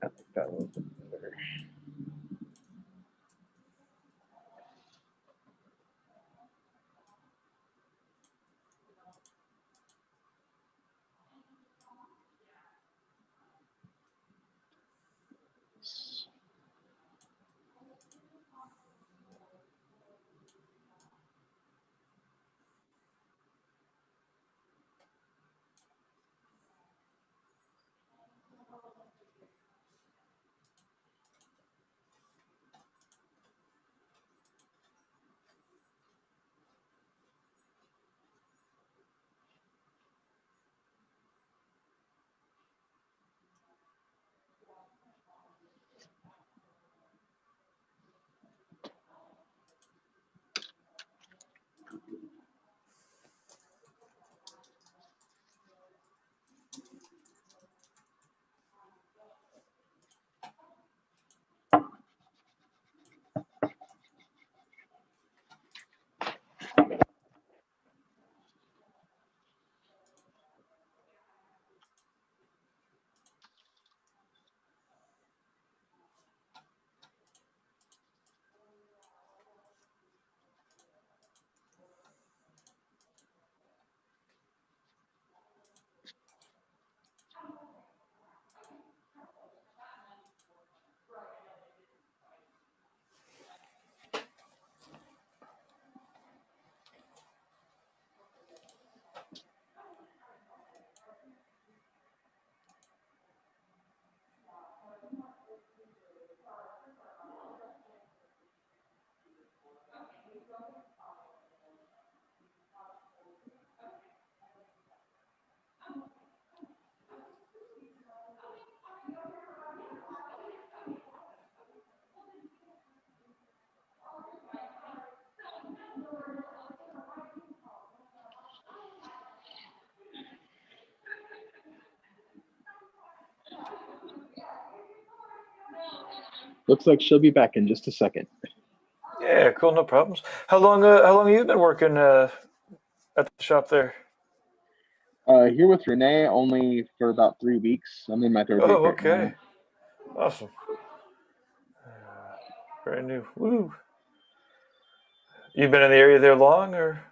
I think that was better. Looks like she'll be back in just a second. Yeah, cool, no problems. How long have you been working at the shop there? Here with Renee only for about 3 weeks. I'm in my third week Oh, right okay, now. awesome, brand new. Woo! You've been in the area there long, or?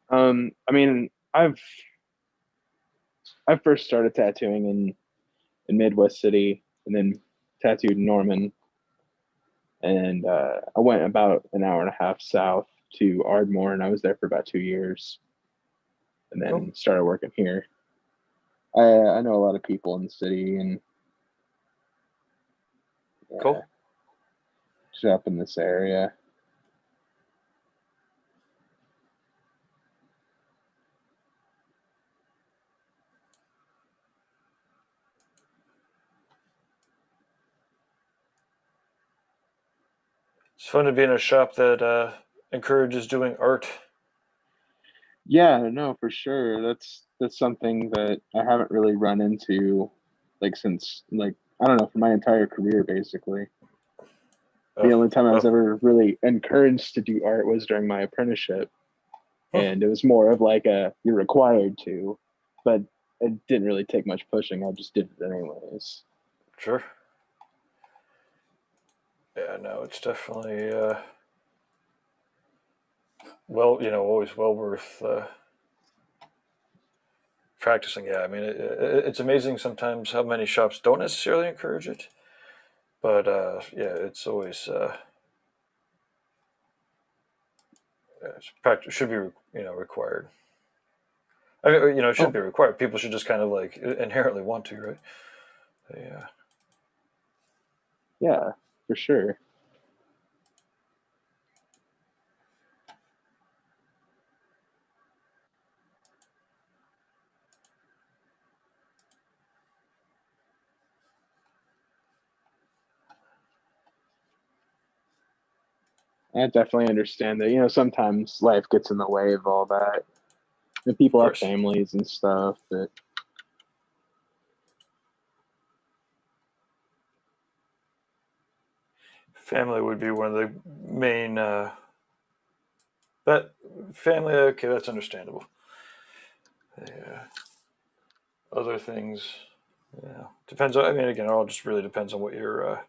I mean, I first started tattooing in Midwest City, and then tattooed in Norman, and I went about an hour and a half south to Ardmore, and I was there for about 2 years, and Cool. then started working here. I know a lot of people in the city, and yeah, Cool. just up in this area. It's fun to be in a shop that encourages doing art. Yeah, no, for sure. That's something that I haven't really run into, like since like I don't know, for my entire career basically. The only time I was well, ever really encouraged to do art was during my apprenticeship, huh, and it was more of like a you're required to, but it didn't really take much pushing. I just did it anyways. sure. Yeah, no, it's definitely always well worth practicing. Yeah, I mean, it's amazing sometimes how many shops don't necessarily encourage it, but yeah, it's always it's practice should be required. I mean, it shouldn't Oh be required. People should just kind of like inherently want to, right? Yeah. yeah, for sure. I definitely understand that. Sometimes life gets in the way of all that, and Of people have course. families and stuff. But Family would be one of the main. That family, okay, that's understandable. Yeah. Other things, yeah, depends on. I mean, again, it all just really depends on what your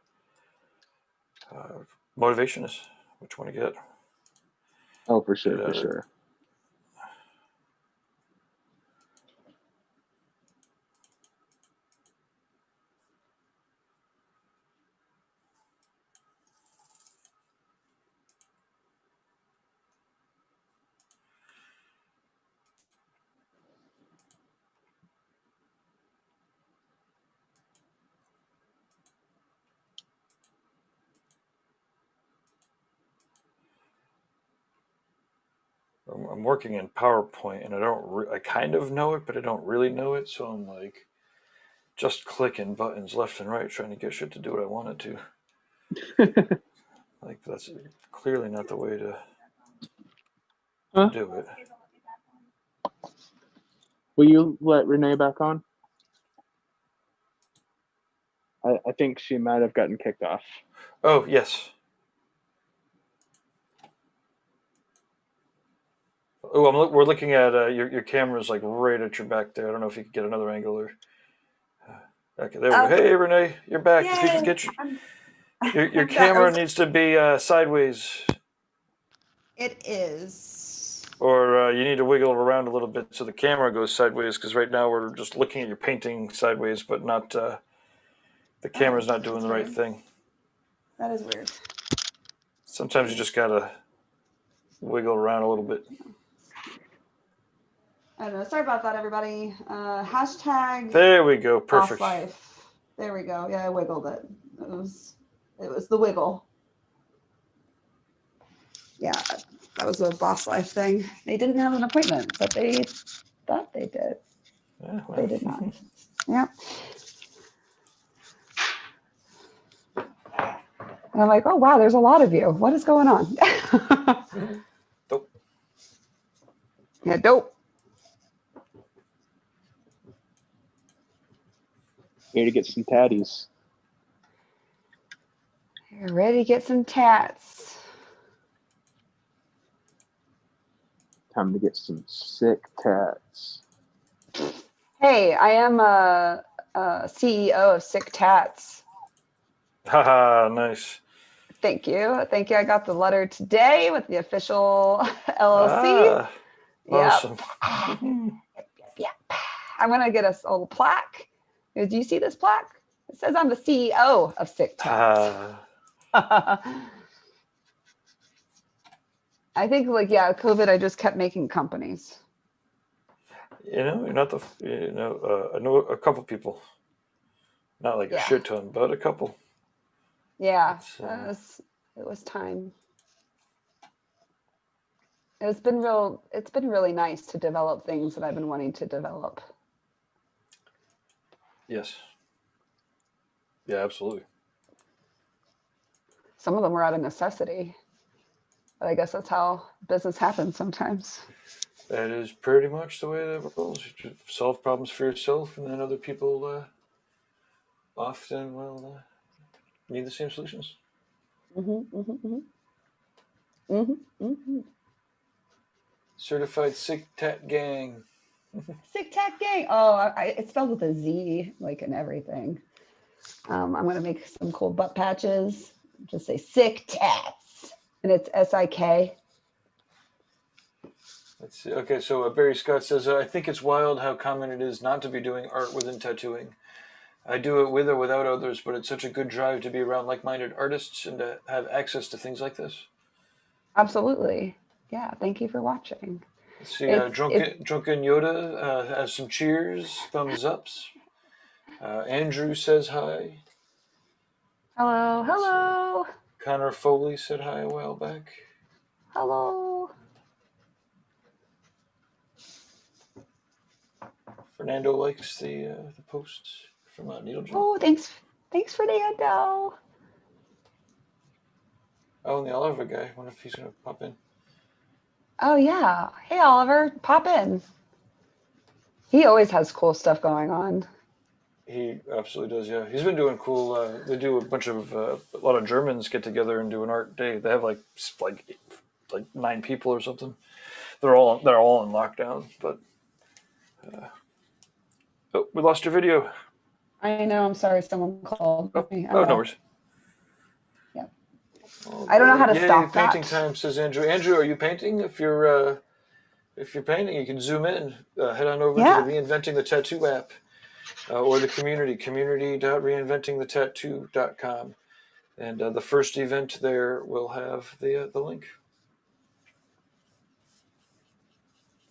motivation is, which one to get. oh, for Get sure, for at it. sure. I'm working in PowerPoint, and I kind of know it, but I don't really know it. So I'm like just clicking buttons left and right, trying to get shit to do what I want it to. Like that's clearly not the way to Huh? do it. Will you let Renee back on? I think she might have gotten kicked off. Oh yes. Oh, we're looking at your camera's like right at your back there. I don't know if you could get another angle or. Okay, there we go. Okay. Hey, Renee, you're back. If you could Yay! get your I'm back. camera needs to be sideways, It is. or you need to wiggle it around a little bit so the camera goes sideways. Because right now we're just looking at your painting sideways, but not the Oh, camera's not doing that's the right weird. thing. That is weird. Sometimes you just gotta wiggle around a little bit. I don't know. Sorry about that, everybody. Hashtag There we go. boss Perfect. life. There we go. Yeah, I wiggled it. It was the wiggle. Yeah, that was a boss life thing. They didn't have an appointment, but they thought they did. Yeah, They well. did not. Yep. And I'm like, oh wow, there's a lot of you. What is going on? Nope. Yeah, dope. Here to get some tatties. You're ready to get some tats. Time to get some sick tats. Hey, I am a CEO of Sick Tats. Haha, nice. Thank you. Thank you. I got the letter today with the official LLC. Ah, Yep. awesome. Yep. I'm going to get us a little plaque. Do you see this plaque? It says I'm the CEO of Sick Tats. I think COVID, I just kept making companies. You're not the. I know a couple people. Not like a Yeah. shit ton, but a couple. Yeah. It's, It was time. It's been really nice to develop things that I've been wanting to develop. yes. Yeah, absolutely. Some of them were out of necessity, but I guess that's how business happens sometimes. That is pretty much the way that rolls. You just solve problems for yourself, and then other people often will need the same solutions. Certified Sick Tat Gang. Sick Tat Gang. Oh, it's spelled with a Z, like in everything. I'm gonna make some cool butt patches. Just say Sick Tats, and it's SIK. Let's see. Okay, so Barry Scott says, I think it's wild how common it is not to be doing art within tattooing. I do it with or without others, but it's such a good drive to be around like-minded artists and to have access to things like this. Absolutely. Yeah. Thank you for watching. Let's see. Drunken Yoda has some cheers, thumbs ups. Andrew says hi. Hello. Hello. Connor Foley said hi a while back. Hello. Fernando likes the posts from Needle Jump. Oh, thanks. Thanks, Fernando. Oh, and the Oliver guy. I wonder if he's going to pop in. Oh, yeah. Hey, Oliver, pop in. He always has cool stuff going on. He absolutely does, yeah. He's been doing cool. They do a bunch of a lot of Germans get together and do an art day. They have like 9 people or something. They're all in lockdown. But oh, we lost your video. I know. I'm sorry. Someone called me. Oh, no worries. Yeah. Oh, I don't know how to stop that. Painting time, says Andrew. Andrew, are you painting? If you're painting, you can zoom in. Head on over to the Reinventing the Tattoo app. Or the community.reinventingthetattoo.com, and the first event there will have the link.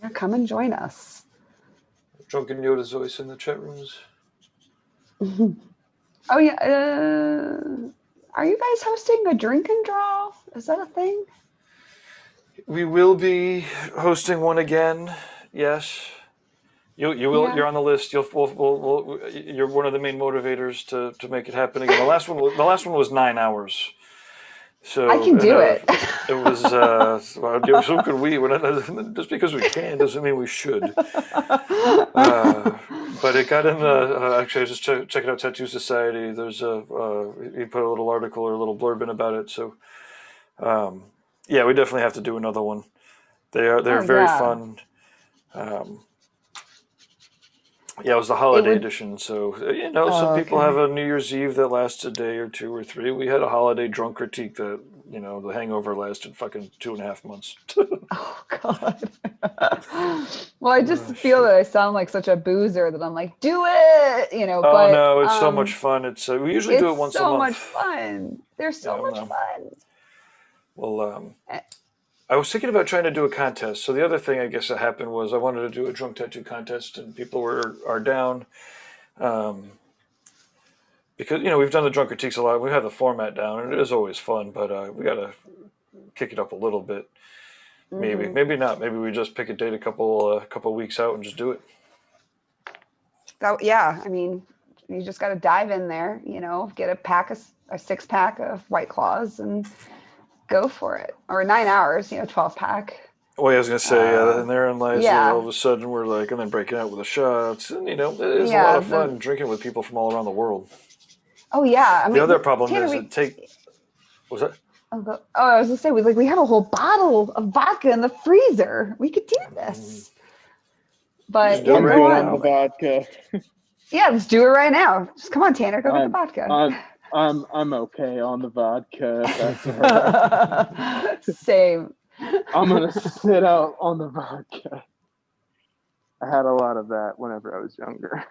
Yeah, come and join us. Drunken Yoda's always in the chat rooms. Oh yeah, are you guys hosting a drink and draw? Is that a thing? We will be hosting one again. Yes. You will. Yeah. You're on the list. You're one of the main motivators to make it happen again. The last one was 9 hours. So I can do it. It was. So could we. Just because we can doesn't mean we should. But it got in the. Actually, I was just checking out Tattoo Society. There's he put a little article or a little blurb in about it. So, yeah, we definitely have to do another one. They're very fun. Yeah, it was the holiday edition, so some people have a New Year's Eve that lasts a day or 2 or 3. We had a holiday drunk critique that the hangover lasted fucking 2.5 months. Oh God. Well, I just feel that I sound like such a boozer that I'm like, do it, Oh but, no, it's so much fun. It's we usually do it once a month. So much fun. There's so much fun. Well, I was thinking about trying to do a contest. So the other thing I guess that happened was I wanted to do a drunk tattoo contest, and people are down because we've done the drunk critiques a lot. We have the format down, and it is always fun. But we got to kick it up a little bit. Maybe not. Maybe we just pick a date a couple weeks out and just do it. Yeah, I mean, you just got to dive in there. Get a 6-pack of White Claws and go for it. Or 9 hours, 12-pack. Well, I was gonna say, and therein lies all of a sudden we're like, and then breaking out with the shots, and it is a lot of fun drinking with people from all around the world. Oh yeah, I mean, the other problem is What's that? I was gonna say we have a whole bottle of vodka in the freezer. We could do this. But go on the vodka. Yeah, let's do it right now. Just come on, Tanner, go get the vodka. I'm okay on the vodka. Same. I'm gonna sit out on the vodka. I had a lot of that whenever I was younger.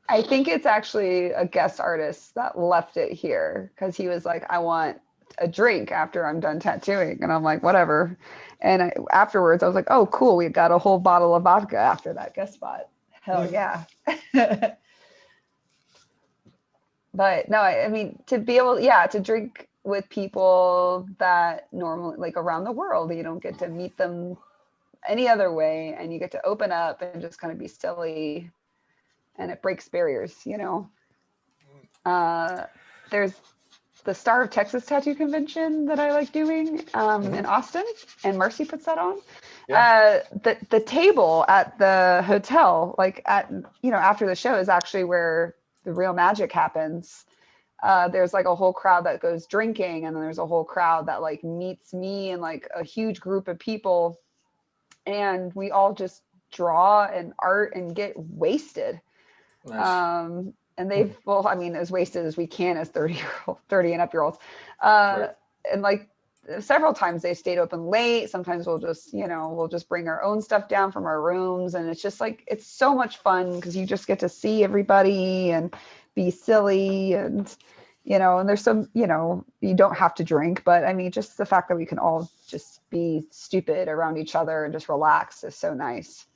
I think it's actually a guest artist that left it here because he was like, I want a drink after I'm done tattooing. And I'm like, whatever. And afterwards, I was like, oh, cool. We got a whole bottle of vodka after that guest spot. Hell yeah. But no, I mean, to be able, to drink with people that normally, like around the world, you don't get to meet them any other way. And you get to open up and just kind of be silly. And it breaks barriers, There's the Star of Texas Tattoo Convention that I like doing in Austin, and Mercy puts that on. Yeah. The table at the hotel, like after the show, is actually where the real magic happens. there's like a whole crowd that goes drinking, and then there's a whole crowd that like meets me and like a huge group of people, and we all just draw and art and get wasted. Nice. And they've, well, I mean, as wasted as we can as 30 and up year olds. Right. And like several times they stayed open late. Sometimes we'll just, we'll just bring our own stuff down from our rooms. And it's just like, it's so much fun because you just get to see everybody and be silly and, and there's some, you don't have to drink, but I mean, just the fact that we can all just be stupid around each other and just relax is so nice.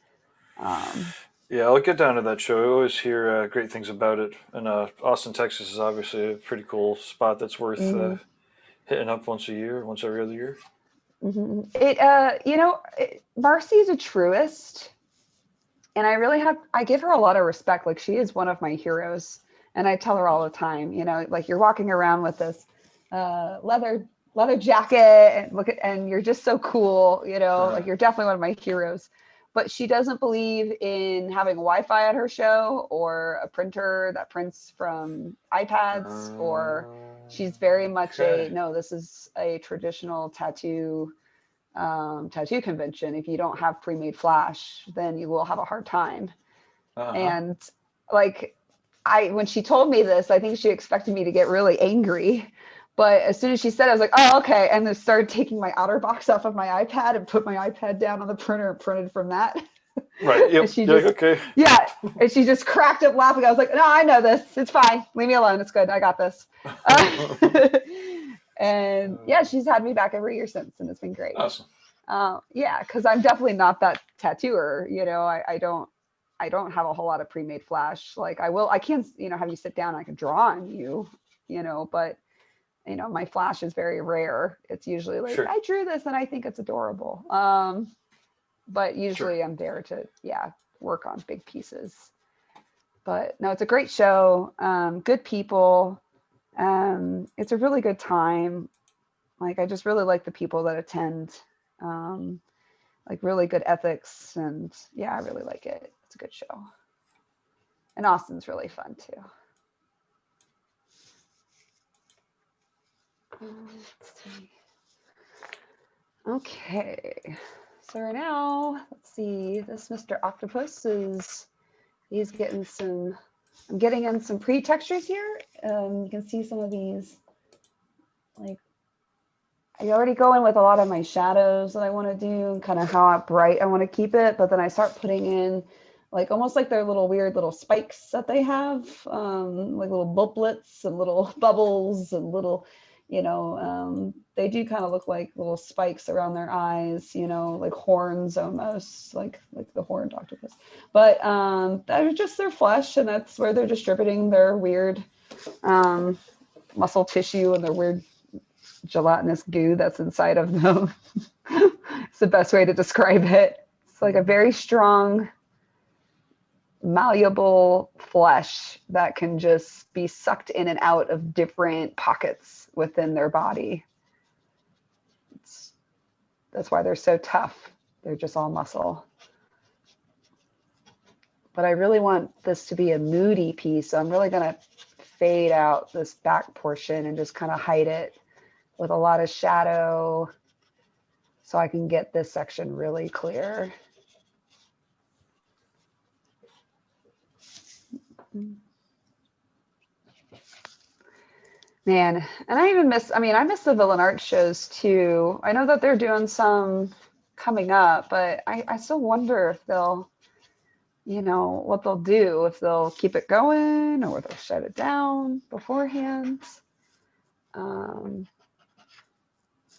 Yeah, I'll get down to that show. I always hear great things about it. And Austin, Texas is obviously a pretty cool spot that's worth hitting up once every other year. Mm-hmm. Marcy's a truist, and I give her a lot of respect. Like, she is one of my heroes, and I tell her all the time, like, you're walking around with this leather jacket and you're just so cool, like, you're definitely one of my heroes. But she doesn't believe in having Wi-Fi at her show or a printer that prints from iPads, or she's very much no, this is a traditional tattoo convention. If you don't have pre-made flash, then you will have a hard time. And like, when she told me this, I think she expected me to get really angry. But as soon as she said it, I was like, oh, okay. And then started taking my outer box off of my iPad and put my iPad down on the printer and printed from that. Right. Yep. And she just, okay. Yeah. And she just cracked up laughing. I was like, no, I know this. It's fine. Leave me alone. It's good. I got this. And yeah, she's had me back every year since, and it's been great. Awesome. Yeah, because I'm definitely not that tattooer. I don't have a whole lot of pre-made flash. Like, I can, have you sit down, I can draw on you, but my flash is very rare. It's usually like, I drew this and I think it's adorable. But usually I'm there to, work on big pieces. But no, it's a great show. Good people. It's a really good time. Like, I just really like the people that attend. Like, really good ethics, and I really like it. It's a good show. And Austin's really fun too. Let's see. Okay, so right now, let's see, this Mr. Octopus he's getting I'm getting in some pre-textures here. You can see some of these, like, I already go in with a lot of my shadows that I want to do and kind of how bright I want to keep it. But then I start putting in like almost like their little weird little spikes that they have, like little bubblets and little bubbles and little, they do kind of look like little spikes around their eyes, like horns almost, like the horned octopus. But they're just their flesh, and that's where they're distributing their weird muscle tissue and their weird gelatinous goo that's inside of them. It's the best way to describe it. It's like a very strong, malleable flesh that can just be sucked in and out of different pockets within their body. That's why they're so tough. They're just all muscle. But I really want this to be a moody piece, so I'm really going to fade out this back portion and just kind of hide it with a lot of shadow so I can get this section really clear. Man, and I miss the Villain Art shows too. I know that they're doing some coming up, but I still wonder if they'll, what they'll do, if they'll keep it going or they'll shut it down beforehand.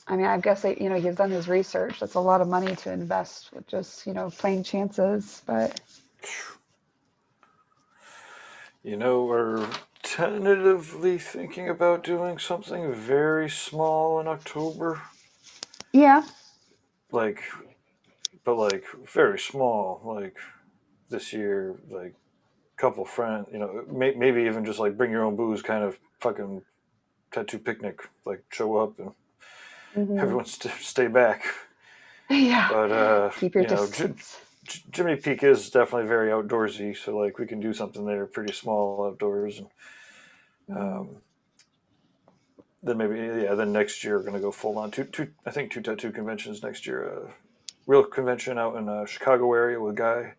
I guess he's done his research. That's a lot of money to invest with just, plain chances, but. We're tentatively thinking about doing something very small in October. Yeah. But very small, like this year, like a couple friends, maybe even just like bring your own booze kind of fucking tattoo picnic, like show up and everyone stay back. Yeah. But keep your distance. Jimmy Peak is definitely very outdoorsy, so like we can do something there pretty small outdoors. And then maybe then next year we're gonna go full on I think two tattoo conventions next year. Real convention out in Chicago area with Guy,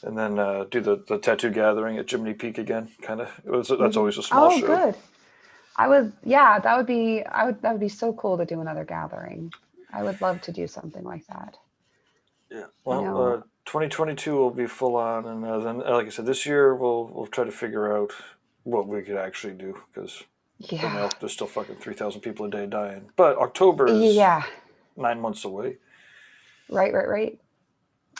and then do the tattoo gathering at Jiminy Peak again. Kind of. That's always a small Oh, show. good. That would be so cool to do another gathering. I would love to do something like that. Yeah. You know, Well, 2022 will be full on, and then like I said, this year we'll try to figure out what we could actually do because right now yeah. there's still fucking 3,000 people a day dying. But October is Yeah. 9 months away. Right.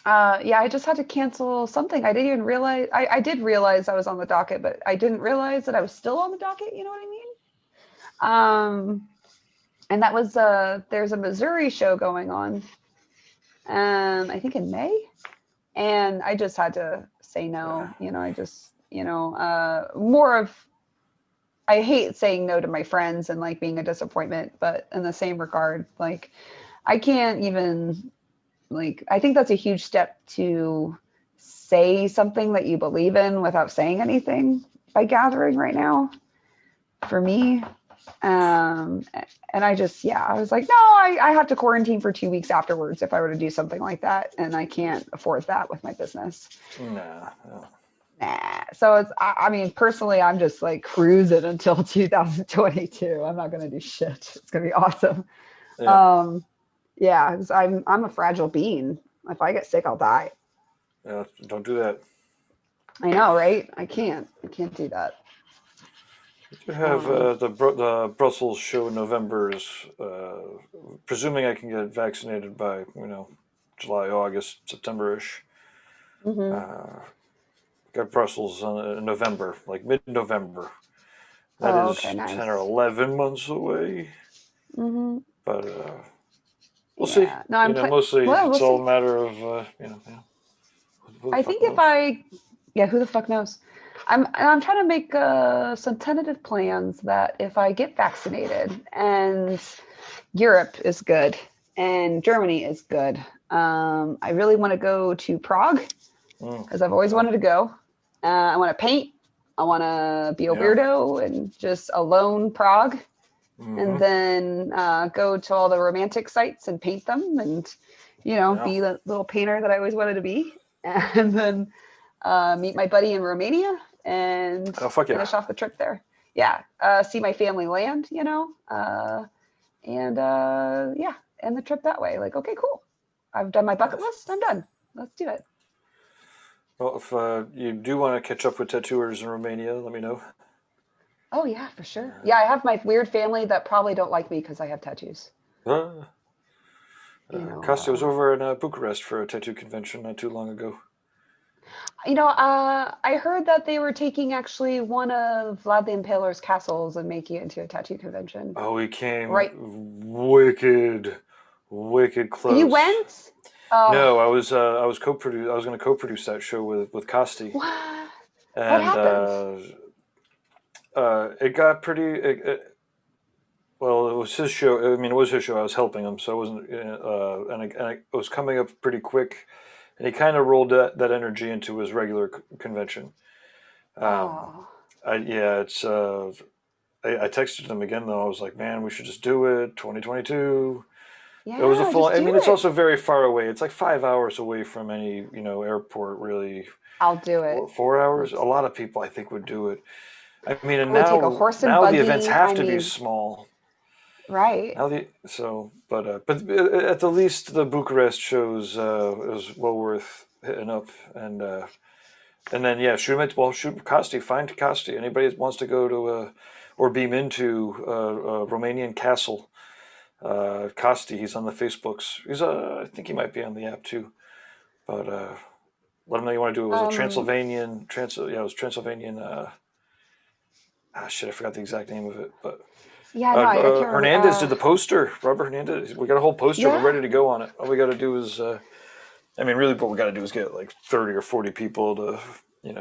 Yeah, I just had to cancel something. I didn't even realize. I did realize I was on the docket, but I didn't realize that I was still on the docket. You know what I mean? And that was there's a Missouri show going on. I think in May, and I just had to say no. You know, I just more of. I hate saying no to my friends and like being a disappointment, but in the same regard, like I can't even. Like, I think that's a huge step to say something that you believe in without saying anything by gathering right now for me. And I was like, no, I have to quarantine for 2 weeks afterwards if I were to do something like that. And I can't afford that with my business. Nah. So I mean, personally, I'm just like cruising until 2022. I'm not going to do shit. It's going to be awesome. Yeah. Yeah, 'cause I'm a fragile being. If I get sick, I'll die. Yeah, don't do that. I know, right? I can't do that. You have the Brussels show in November is presuming I can get vaccinated by July, August, September-ish. Mm-hmm. Got Brussels in November, like mid-November. That is Okay, nice. 10 or 11 months away. Mm-hmm. But we'll see. No, I'm mostly we'll it's all see. a matter of who the I fuck think if knows? who the fuck knows? I'm trying to make some tentative plans that if I get vaccinated and Europe is good and Germany is good, I really want to go to Prague because I've always wanted to go. I want to paint. I want to be a weirdo and just alone Prague. And then go to all the romantic sites and paint them and, be the little painter that I always wanted to be. And then meet my buddy in Romania and finish off the trip there. Yeah. See my family land, and end the trip that way. Like, okay, cool. I've done my bucket list. I'm done. Let's do it. Well, if you do want to catch up with tattooers in Romania, let me know. Oh, yeah, for sure. Yeah, I have my weird family that probably don't like me because I have tattoos. Kostya was over in Bucharest for a tattoo convention not too long ago. I heard that they were taking actually one of Vlad the Impaler's castles and making it into a tattoo convention. Oh, he came wicked close. You went? No, I was co-produce. I was going to co-produce that show with Kosti. What? And, What happened? It got pretty. Well, it was his show. I mean, it was his show. I was helping him, so I wasn't. And it was coming up pretty quick, and he kind of rolled that energy into his regular convention. I texted him again though. I was like, man, we should just do it. 2022. Yeah, it was a full. just I mean, do it's it. also very far away. It's like 5 hours away from any airport. Really, I'll do it. 4 hours. A lot of people, I think, would do it. I mean, and We'll take a horse and now buggy. the events have to be small. Right. But at the least the Bucharest shows is well worth hitting up, and then shoot Kosti, find Kosti. Anybody that wants to go to or beam into a Romanian castle, Kosti, he's on the Facebooks. I think he might be on the app too, but let him know you want to do it. It was a Transylvanian. It was Transylvanian. I forgot the exact name of it, but. Yeah, no, I can't remember. Hernandez did the poster. Robert Hernandez. We got a whole poster. We're ready to go on it. All we got to do is, really, what we got to do is get like 30 or 40 people to,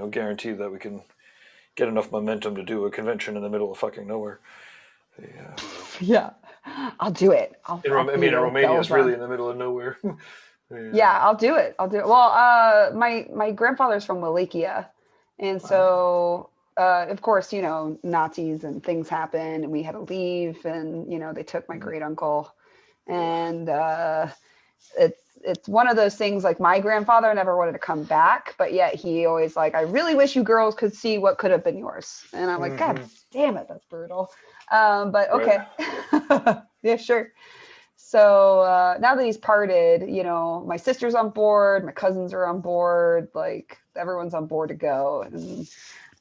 guarantee that we can get enough momentum to do a convention in the middle of fucking nowhere. Yeah, I'll do it. Romania is really in the middle of nowhere. Yeah, I'll do it. Well, my grandfather's from Wallachia, and so of course, you know, Nazis and things happen and we had to leave and, you know, they took my great uncle and it's one of those things like my grandfather never wanted to come back, but yet he always like, I really wish you girls could see what could have been yours. And I'm like, God damn it, that's brutal. But okay. Right. Yeah, sure. So now that he's parted, you know, my sister's on board, my cousins are on board, like everyone's on board to go. And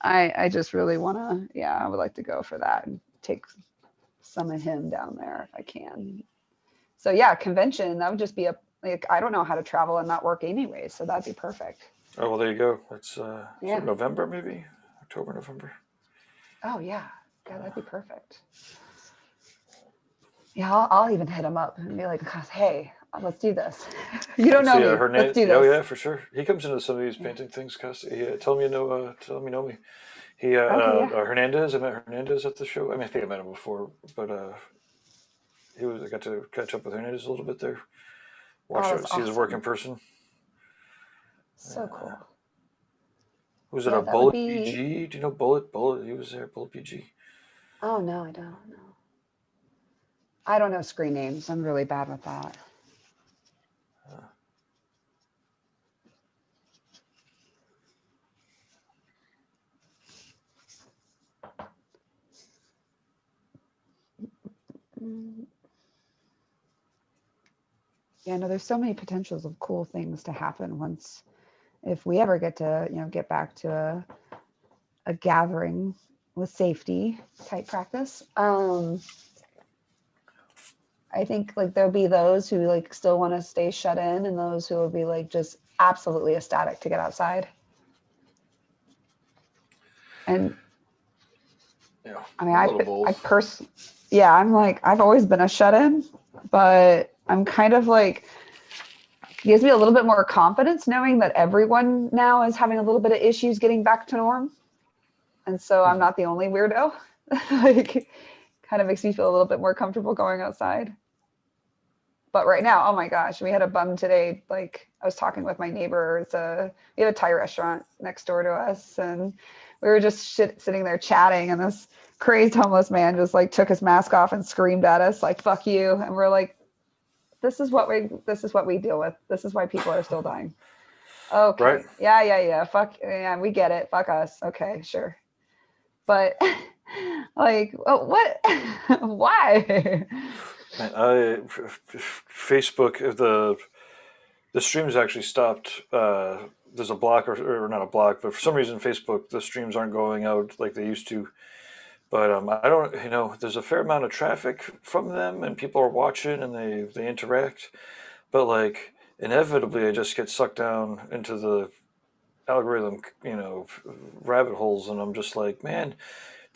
I just really want to, yeah, I would like to go for that and take some of him down there if I can. So yeah, convention, that would just be like, I don't know how to travel and not work anyway, so that'd be perfect. Oh, well, there you go. It's yeah. November, maybe? October, November. Oh, yeah. Yeah, that'd be perfect. Yeah, I'll even hit him up and be like, hey, let's do this. You don't know me. Let's do this. Oh, yeah, for sure. He comes into some of these painting things, Cos. Tell me you know me. He Hernandez. I met Hernandez at the show. I mean, I think I met him before, but I got to catch up with Hernandez a little bit there. See his work in person. So cool. Was it a Bullet BG? Do you know Bullet? He was there. Bullet BG. Oh no, I don't know. I don't know screen names. I'm really bad with that. Yeah, no, there's so many potentials of cool things to happen once, if we ever get to, you know, get back to a gathering with safety type practice. I think like there'll be those who like still want to stay shut in and those who will be like just absolutely ecstatic to get outside. And yeah, I mean, I'm like, I've always been a shut in, but I'm kind of like, it gives me a little bit more confidence knowing that everyone now is having a little bit of issues getting back to norm. And so I'm not the only weirdo. Like, kind of makes me feel a little bit more comfortable going outside. But right now, oh my gosh, we had a bum today. Like, I was talking with my neighbor. We have a Thai restaurant next door to us. And we were just sitting there chatting. And this crazed homeless man just like took his mask off and screamed at us like, fuck you. And we're like, this is what we deal with. This is why people are still dying. Okay. Right. Yeah. Fuck. Yeah, we get it. Fuck us. Okay, sure. But like, what? Why? Facebook, if the streams actually stopped. There's a block or not a block, but for some reason Facebook, the streams aren't going out like they used to. But I don't, you know, there's a fair amount of traffic from them and people are watching and they interact. But like inevitably I just get sucked down into the algorithm, you know, rabbit holes. And I'm just like, man,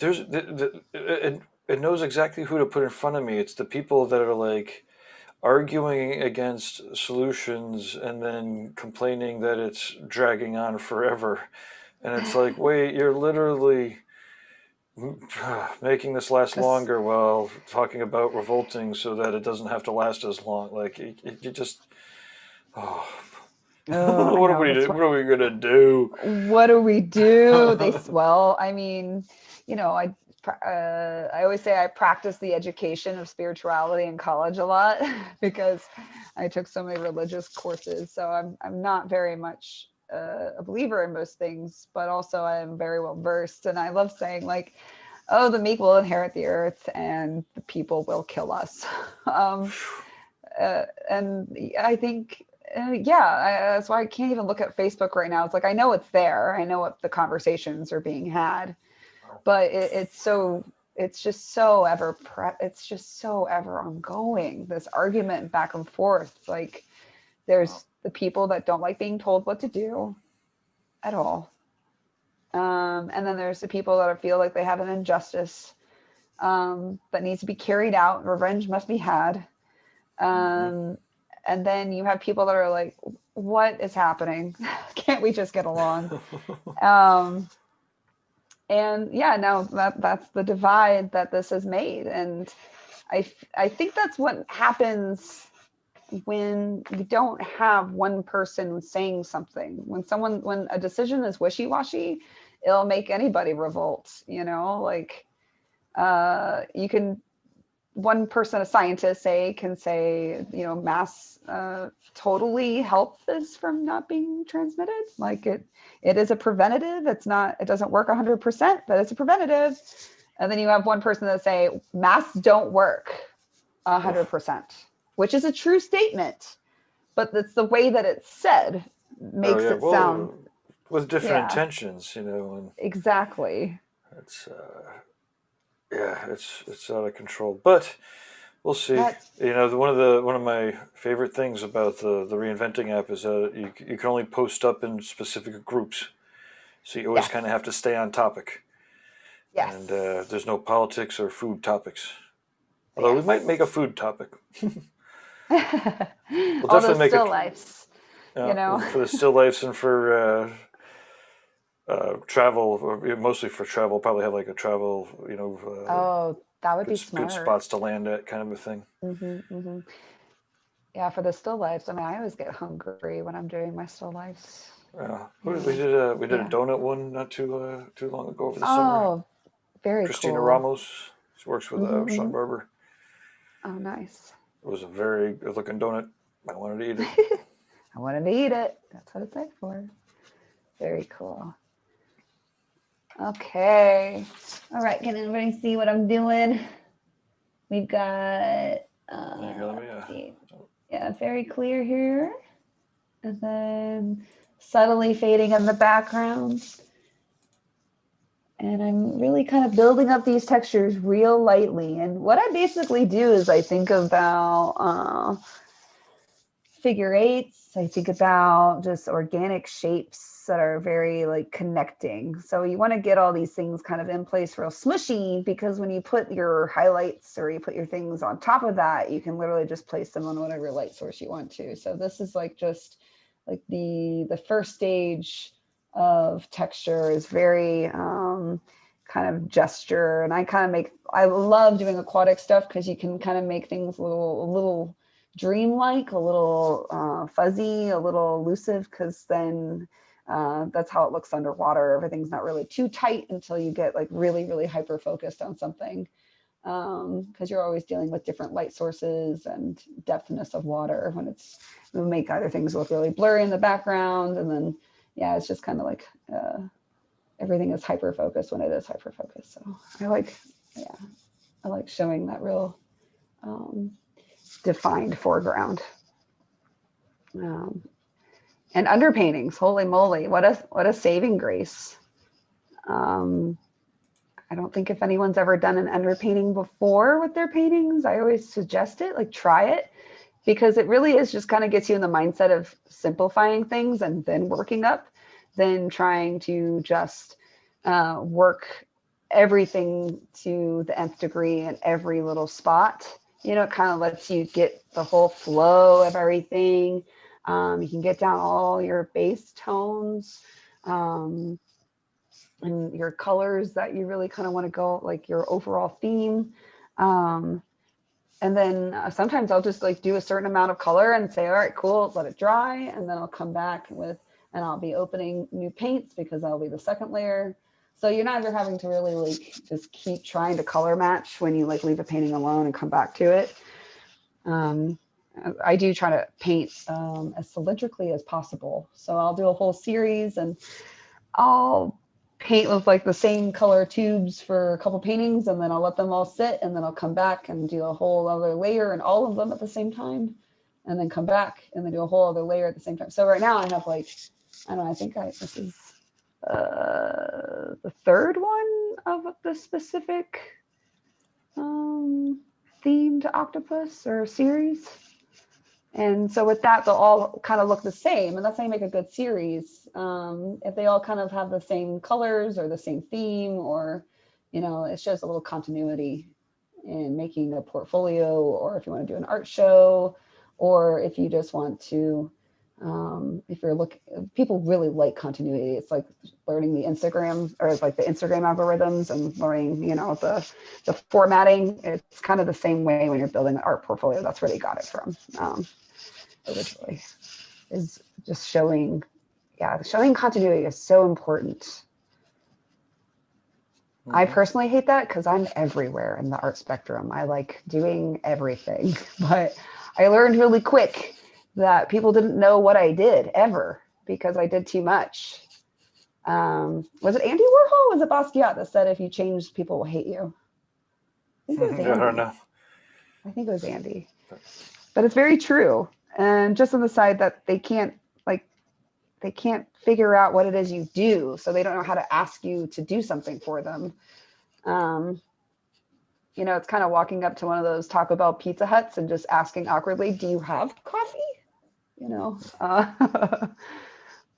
it knows exactly who to put in front of me. It's the people that are like arguing against solutions and then complaining that it's dragging on forever. And it's like, wait, you're literally making this last longer while talking about revolting so that it doesn't have to last as long. Like you just, what are we gonna do? What do we do? Well, I mean, you know, I always say I practice the education of spirituality in college a lot because I took so many religious courses. So I'm not very much a believer in most things, but also I am very well versed. And I love saying like, oh, the meek will inherit the earth and the people will kill us. And I think, that's why I can't even look at Facebook right now. It's like, I know it's there. I know what the conversations are being had, but it's just so ever ongoing, this argument back and forth. Like there's the people that don't like being told what to do at all. And then there's the people that feel like they have an injustice that needs to be carried out. Revenge must be had. And then you have people that are like, what is happening? Can't we just get along? And yeah, no, that's the divide that this has made. And I think that's what happens when you don't have one person saying something. When a decision is wishy-washy it'll make anybody revolt, you know, like you can, one person, a scientist can say, you know, masks totally help this from not being transmitted. Like it is a preventative. It doesn't work 100%, but it's a preventative. And then you have one person that say masks don't work 100%, which is a true statement, but it's the way that it's said Oh makes yeah, it sound. well, with different Yeah, intentions, you know, and exactly. it's yeah, it's out of control. But we'll see. But You know, one of my favorite things about the reinventing app is that you can only post up in specific groups, so you always yes, kind of have to stay on topic. yes, And there's no politics or food topics. Although we might yes. make a food topic. We'll All those definitely make still it lifes, you know. for the still lifes and for travel, or mostly for travel. Probably have like a travel, you know, Oh, that would be good smart. spots to land at, kind of a thing. Hmm. Yeah, for the still lifes. I mean, I always get hungry when I'm doing my still lifes. We Yeah, did a yeah. donut one not too long ago over the summer. Oh, very Christina cool. Ramos, she works with Hmm, Sean hmm. Barber. Oh, nice. It was a very good looking donut. I wanted to eat it. I wanted to eat it. That's what it's like for. Very cool. Okay. All right. Can everybody see what I'm doing? We've got, Here, let me, let's see. Yeah, very clear here. And then subtly fading in the background. And I'm really kind of building up these textures real lightly. And what I basically do is I think about figure eights. I think about just organic shapes that are very like connecting. So you want to get all these things kind of in place real smushy, because when you put your highlights or you put your things on top of that, you can literally just place them on whatever light source you want to. So this is like just like the first stage of texture is very kind of gesture. And I love doing aquatic stuff because you can kind of make things a little dreamlike, a little fuzzy, a little elusive, because then that's how it looks underwater. Everything's not really too tight until you get like really, really hyper focused on something, because you're always dealing with different light sources and depthness of water when we make either things look really blurry in the background, and then yeah, it's just kind of like everything is hyper focused when it is hyper focused. So I like showing that real defined foreground. And underpaintings, holy moly, what a saving grace. I don't think if anyone's ever done an underpainting before with their paintings, I always suggest it, like try it, because it really is just kind of gets you in the mindset of simplifying things and then working up, than trying to just work everything to the nth degree in every little spot. You know, it kind of lets you get the whole flow of everything. You can get down all your base tones and your colors that you really kind of want to go, like your overall theme. And then sometimes I'll just like do a certain amount of color and say, all right, cool, let it dry. And then I'll come back and I'll be opening new paints because that'll be the second layer. So you're neither having to really like just keep trying to color match when you like leave a painting alone and come back to it. I do try to paint as cylindrically as possible. So I'll do a whole series and I'll paint with like the same color tubes for a couple paintings, and then I'll let them all sit, and then I'll come back and do a whole other layer and all of them at the same time, and then come back and then do a whole other layer at the same time. So right now I have like, I don't know, I think this is the third one of the specific themed octopus or series. And so with that, they'll all kind of look the same. And that's how you make a good series. If they all kind of have the same colors or the same theme, or, you know, it shows a little continuity in making a portfolio, or if you want to do an art show, or if you just want to, if you're looking, people really like continuity. It's like learning the Instagram, or it's like the Instagram algorithms and learning, you know, the formatting. It's kind of the same way when you're building an art portfolio. That's where they got it from originally, is just showing continuity is so important. I personally hate that because I'm everywhere in the art spectrum. I like doing everything, but I learned really quick that people didn't know what I did ever because I did too much. Was it Andy Warhol? Or was it Basquiat that said if you change, people will hate you? I think it was Andy. I don't know. I think it was Andy. But it's very true. And just on the side that they can't figure out what it is you do, so they don't know how to ask you to do something for them. You know, it's kind of walking up to one of those Taco Bell Pizza Huts and just asking awkwardly, "Do you have coffee?" You know,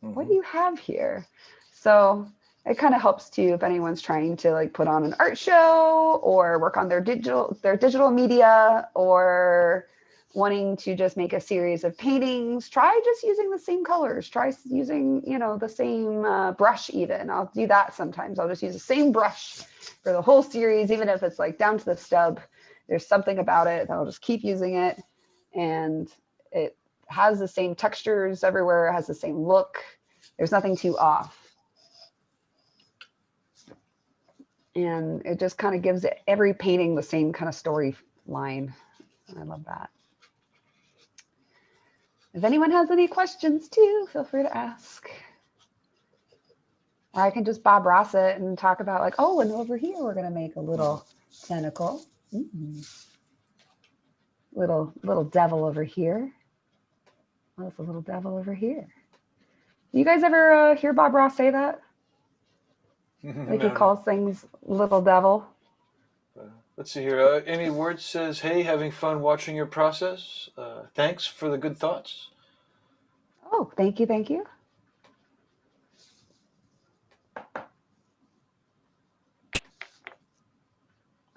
what do you have here? So it kind of helps too if anyone's trying to like put on an art show or work on their digital media or wanting to just make a series of paintings. Try just using the same colors. Try using, you know, the same brush even. I'll do that sometimes. I'll just use the same brush for the whole series, even if it's like down to the stub. There's something about it that I'll just keep using it. And it has the same textures everywhere. It has the same look. There's nothing too off. And it just kind of gives every painting the same kind of storyline. I love that. If anyone has any questions too, feel free to ask. Or I can just Bob Ross it and talk about like, oh, and over here we're gonna make a little tentacle. Little devil over here. Oh, it's a little devil over here. You guys ever hear Bob Ross say that? Like he calls things little devil. Let's see here. Amy Ward says, "Hey, having fun watching your process. Thanks for the good thoughts." Oh, thank you, thank you.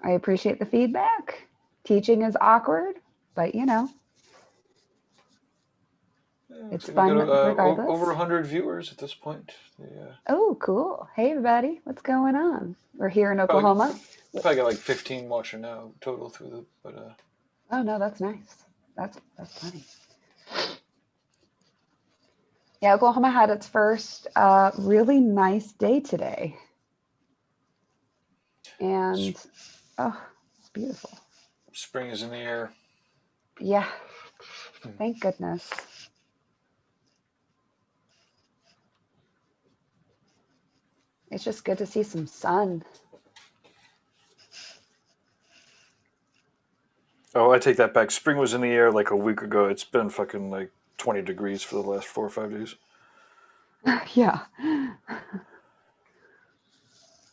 I appreciate the feedback. Teaching is awkward, but you know, it's fun regardless. Over 100 viewers at this point. Yeah. Oh, cool. Hey, everybody. What's going on? We're here in Oklahoma. Probably got like 15 watching now total through the, but Oh no, that's nice. That's funny. Yeah, Oklahoma had its first really nice day today. And oh, it's beautiful. Spring is in the air. Yeah. Thank goodness. It's just good to see some sun. Oh, I take that back. Spring was in the air like a week ago. It's been fucking like 20 degrees for the last 4 or 5 days. Yeah.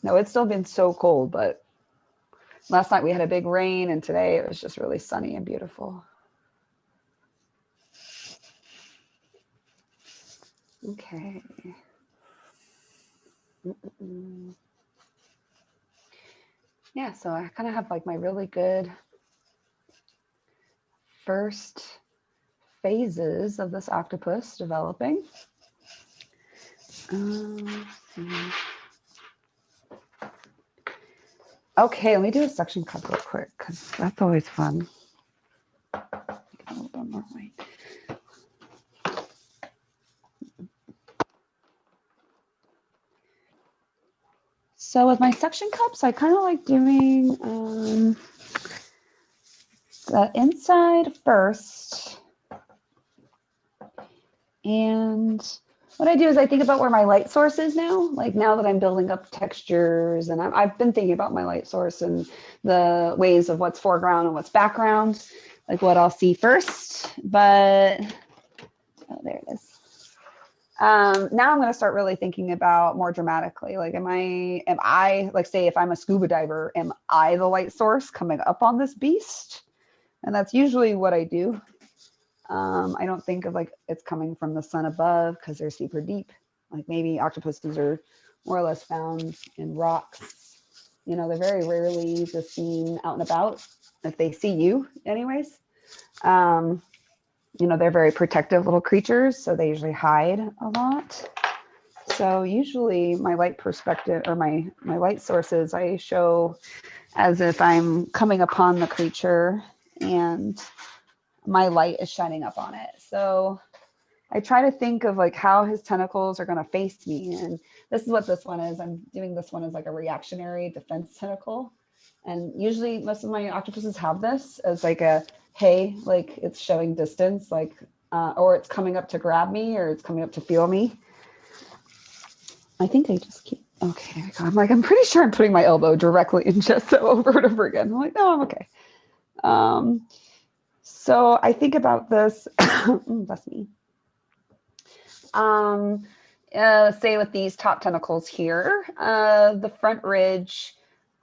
No, it's still been so cold, but last night we had a big rain and today it was just really sunny and beautiful. Okay. Yeah, so I kind of have like my really good first phases of this octopus developing. Okay, let me do a suction cup real quick because that's always fun. A little bit more weight. So with my suction cups, I kind of like doing the inside first. And what I do is I think about where my light source is now. Like now that I'm building up textures and I've been thinking about my light source and the ways of what's foreground and what's background, like what I'll see first. But, oh, there it is. Now I'm going to start really thinking about more dramatically, like, am I, like, say, if I'm a scuba diver, am I the light source coming up on this beast? And that's usually what I do. I don't think of like it's coming from the sun above because they're super deep. Like maybe octopuses are more or less found in rocks. You know, they're very rarely just seen out and about if they see you anyways. You know, they're very protective little creatures, so they usually hide a lot. So usually my light perspective or my light sources, I show as if I'm coming upon the creature and my light is shining up on it. So I try to think of like how his tentacles are going to face me. And this is what this one is. I'm doing this one as like a reactionary defense tentacle. And usually most of my octopuses have this as like a, hey, like it's showing distance, like, or it's coming up to grab me or it's coming up to feel me. I think I just keep, okay. I'm like, I'm pretty sure I'm putting my elbow directly in gesso over and over again. I'm like, no, I'm okay. So I think about this, bless me. Say with these top tentacles here, the front ridge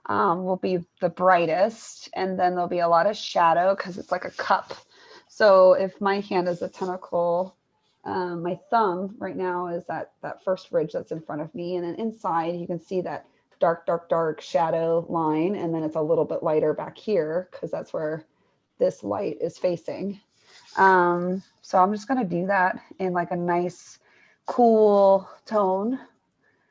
will be the brightest, and then there'll be a lot of shadow because it's like a cup. So if my hand is a tentacle, my thumb right now is that first ridge that's in front of me, and then inside you can see that dark shadow line, and then it's a little bit lighter back here because that's where this light is facing. So I'm just going to do that in like a nice cool tone.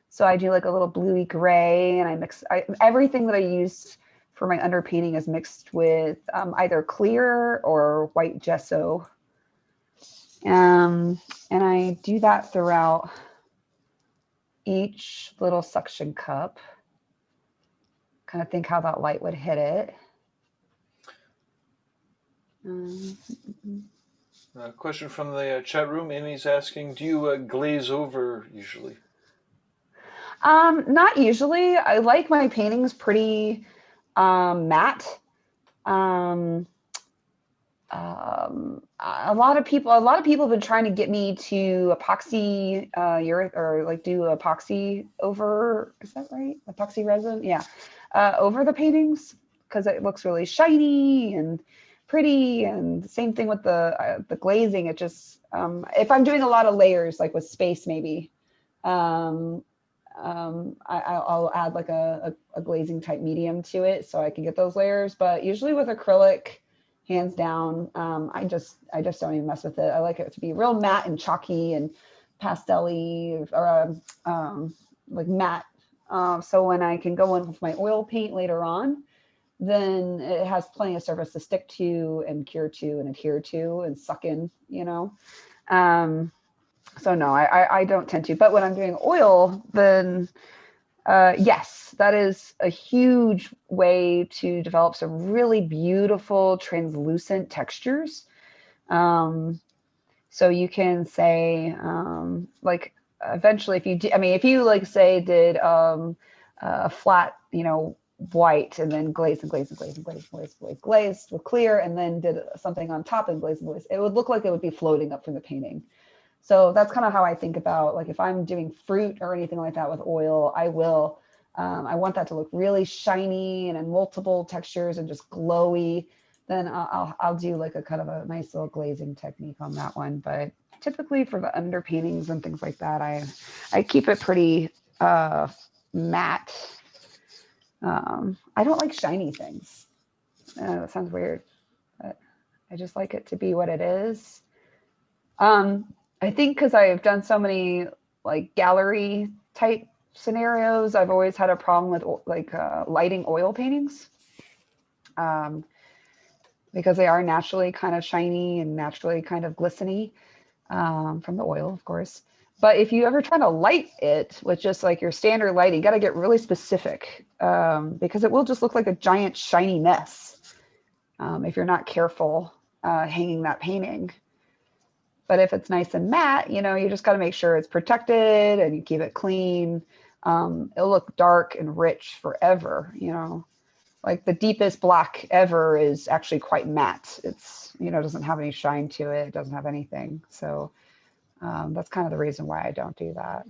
So I do like a little bluey gray, and I mix everything that I use for my underpainting is mixed with either clear or white gesso. And I do that throughout each little suction cup. Kind of think how that light would hit it. Question from the chat room. Amy's asking, do you glaze over usually? Not usually. I like my paintings pretty matte. A lot of people have been trying to get me to epoxy or like do epoxy over, is that right? Epoxy resin, yeah, over the paintings because it looks really shiny and pretty. And same thing with the glazing. It just if I'm doing a lot of layers, like with space, maybe I'll add like a glazing type medium to it so I can get those layers. But usually with acrylic, hands down, I just don't even mess with it. I like it to be real matte and chalky and pastel-y, or like matte. So when I can go in with my oil paint later on, then it has plenty of surface to stick to and cure to and adhere to and suck in, you know. So no, I don't tend to. But when I'm doing oil, then yes, that is a huge way to develop some really beautiful translucent textures. So you can say, like, eventually, if you like say did a flat, white, and then glazed with clear, and then did something on top and glazed, it would look like it would be floating up from the painting. So that's kind of how I think about, like, if I'm doing fruit or anything like that with oil, I want that to look really shiny and in multiple textures and just glowy. Then I'll do like a kind of a nice little glazing technique on that one. But typically for the underpaintings and things like that, I keep it pretty matte. I don't like shiny things. That sounds weird, but I just like it to be what it is. I think because I've done so many like gallery type scenarios, I've always had a problem with like lighting oil paintings, because they are naturally kind of shiny and naturally kind of glistening from the oil, of course. But if you ever try to light it with just like your standard lighting, you got to get really specific, because it will just look like a giant shiny mess if you're not careful hanging that painting. But if it's nice and matte, you just got to make sure it's protected and you keep it clean. It'll look dark and rich forever, Like the deepest black ever is actually quite matte. It's, doesn't have any shine to it. It doesn't have anything. So that's kind of the reason why I don't do that.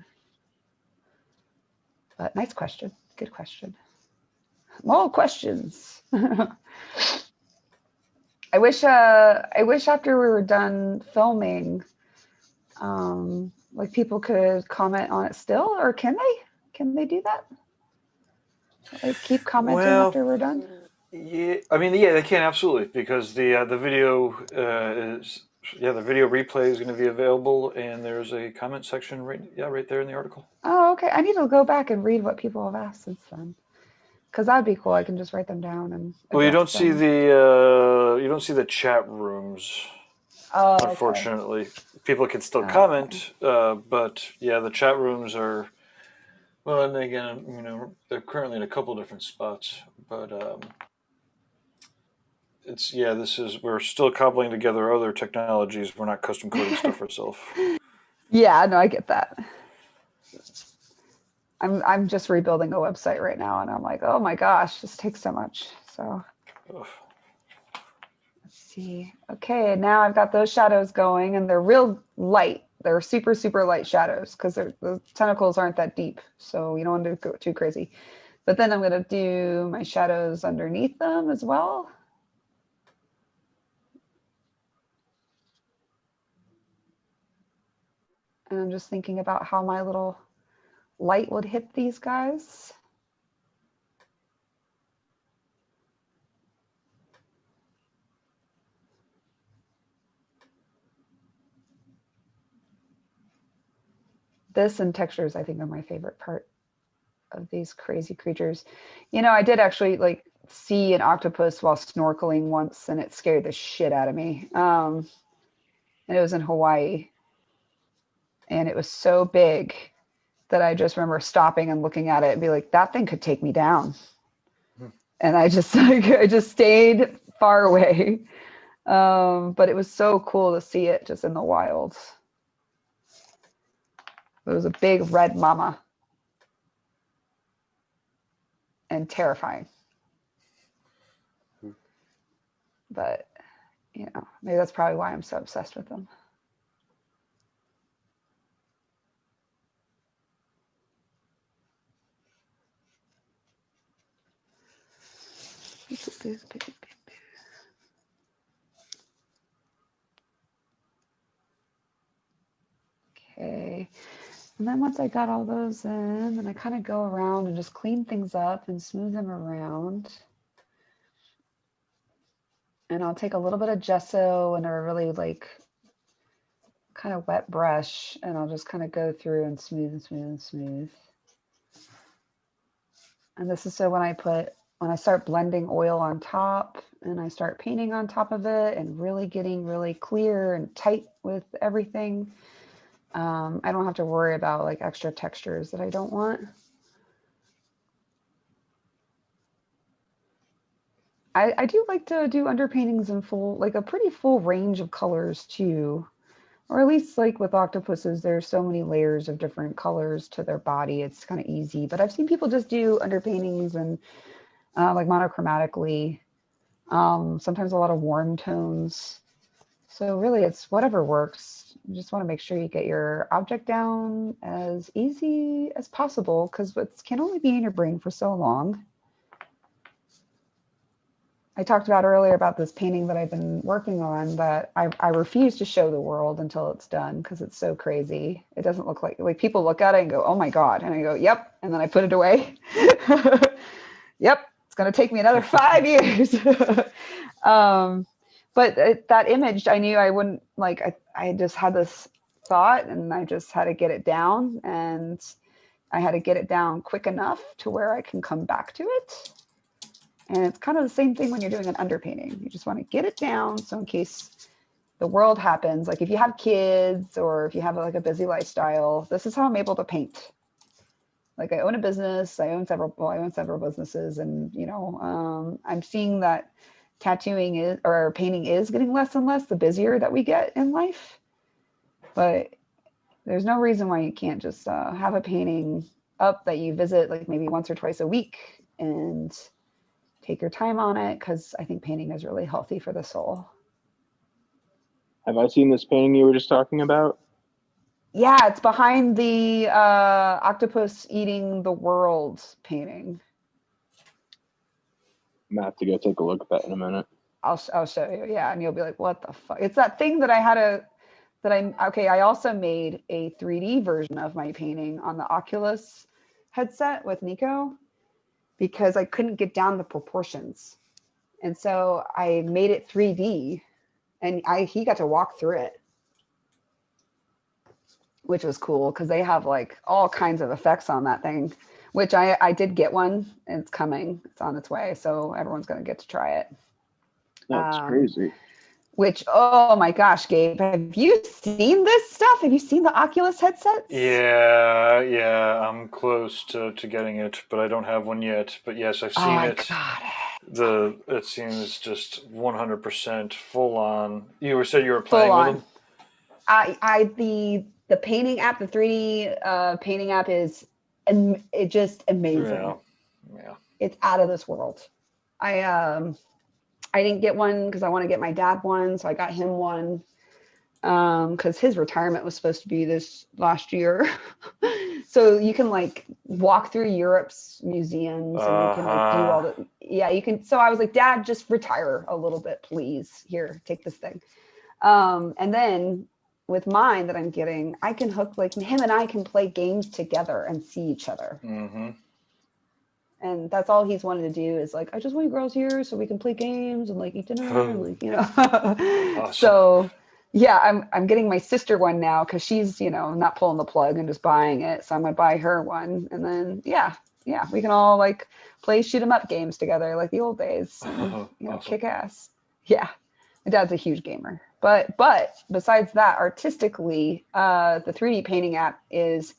But nice question. Good question. More questions. I wish after we were done filming, like people could comment on it still, or can they do that? Like keep commenting after we're done? Yeah, they can, absolutely, because the video the video replay is going to be available, and there's a comment section right there in the article. Oh, okay. I need to go back and read what people have asked since then, because that'd be cool. I can just write them down and. Well, you don't see the chat rooms. Oh, okay. unfortunately. People can still Okay. comment, but yeah, the chat rooms are, well, and again, they're currently in a couple different spots, but it's, yeah, we're still cobbling together other technologies. We're not custom coding stuff ourselves. Yeah, no, I get that. I'm just rebuilding a website right now, and I'm like, oh my gosh, this takes so much. So Ugh. let's see. Okay, now I've got those shadows going, and they're real light. They're super, super light shadows because the tentacles aren't that deep, so you don't want to go too crazy. But then I'm going to do my shadows underneath them as well. And I'm just thinking about how my little light would hit these guys. This and textures, I think, are my favorite part of these crazy creatures. I did actually like see an octopus while snorkeling once, and it scared the shit out of me. And it was in Hawaii, and it was so big that I just remember stopping and looking at it and be like, that thing could take me down. And I just I just stayed far away. But it was so cool to see it just in the wild. It was a big red mama and terrifying. But, maybe that's probably why I'm so obsessed with them. Okay. And then once I got all those in, then I kind of go around and just clean things up and smooth them around. And I'll take a little bit of gesso and a really like kind of wet brush, and I'll just kind of go through and smooth and smooth and smooth. And this is so when I start blending oil on top and I start painting on top of it and really getting really clear and tight with everything, I don't have to worry about like extra textures that I don't want. I do like to do underpaintings in like a pretty full range of colors too. Or at least like with octopuses, there's so many layers of different colors to their body. It's kind of easy. But I've seen people just do underpaintings and like monochromatically. Sometimes a lot of warm tones. So really it's whatever works. You just want to make sure you get your object down as easy as possible because it can only be in your brain for so long. I talked about earlier about this painting that I've been working on that I refuse to show the world until it's done because it's so crazy. It doesn't look like people look at it and go, oh my God. And I go, yep. And then I put it away. Yep. It's going to take me another 5 years. But that image, I knew I wouldn't I just had this thought and I just had to get it down, and I had to get it down quick enough to where I can come back to it. And it's kind of the same thing when you're doing an underpainting. You just want to get it down. So in case the world happens, like if you have kids or if you have like a busy lifestyle, this is how I'm able to paint. Like I own a business, I own several businesses, and I'm seeing that painting is getting less and less the busier that we get in life. But there's no reason why you can't just have a painting up that you visit like maybe once or twice a week and take your time on it, because I think painting is really healthy for the soul. Have I seen this painting you were just talking about? Yeah, it's behind the octopus eating the world painting. I'm gonna have to go take a look at that in a minute. I'll show you. Yeah, and you'll be like, what the fuck? It's that thing that I also made a 3D version of my painting on the Oculus headset with Nico because I couldn't get down the proportions. And so I made it 3D and he got to walk through it, which was cool because they have like all kinds of effects on that thing, which I did get one. It's coming. It's on its way. So everyone's going to get to try it. That's crazy. which, oh my gosh, Gabe, have you seen this stuff? Have you seen the Oculus headsets? Yeah, I'm close to getting it, but I don't have one yet. But yes, I've Oh, seen I it. got it. It seems just 100% full on. You said you were Full playing with on. them? The painting app, the 3D painting app is it just amazing. Yeah. It's out of this world. I didn't get one because I want to get my dad one, so I got him one because his retirement was supposed to be this last year. So you can like walk through Europe's museums and you can like do all the you can. So I was like, Dad, just retire a little bit, please. Here, take this thing. And then with mine that I'm getting, I can hook like him and I can play games together and see each other. Mm-hmm. And that's all he's wanted to do is like, I just want you girls here so we can play games and like eat dinner and like, Awesome. So yeah, I'm getting my sister one now because she's, not pulling the plug and just buying it. So I'm gonna buy her one. And then yeah, we can all like play shoot 'em up games together like the old days. And, Awesome. kick ass. Yeah. My dad's a huge gamer. But besides that, artistically, the 3D painting app is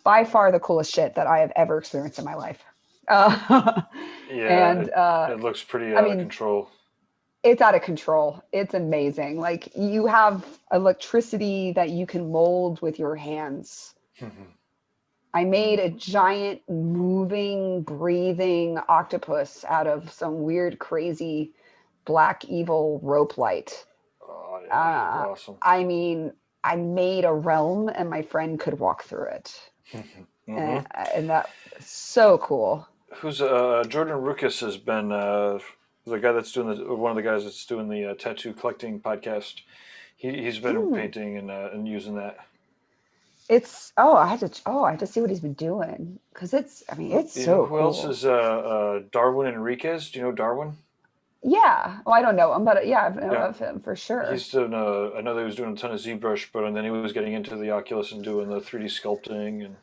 by far the coolest shit that I have ever experienced in my life. It looks pretty out of control. It's out of control. It's amazing. Like you have electricity that you can mold with your hands. I made a giant moving, breathing octopus out of some weird, crazy, black, evil rope light. Oh, yeah. Awesome. I mean, I made a realm and my friend could walk through it. And that's so cool. Who's Jordan Ruckus has been the guy that's doing one of the guys that's doing the tattoo collecting podcast. He's been painting and using that. I had to see what he's been doing because it's so who cool. else is Darwin Enriquez? Do you know Darwin? Yeah. Well, I don't know him, but I've known of him for sure. He's doing I know that he was doing a ton of ZBrush, and then he was getting into the Oculus and doing the 3D sculpting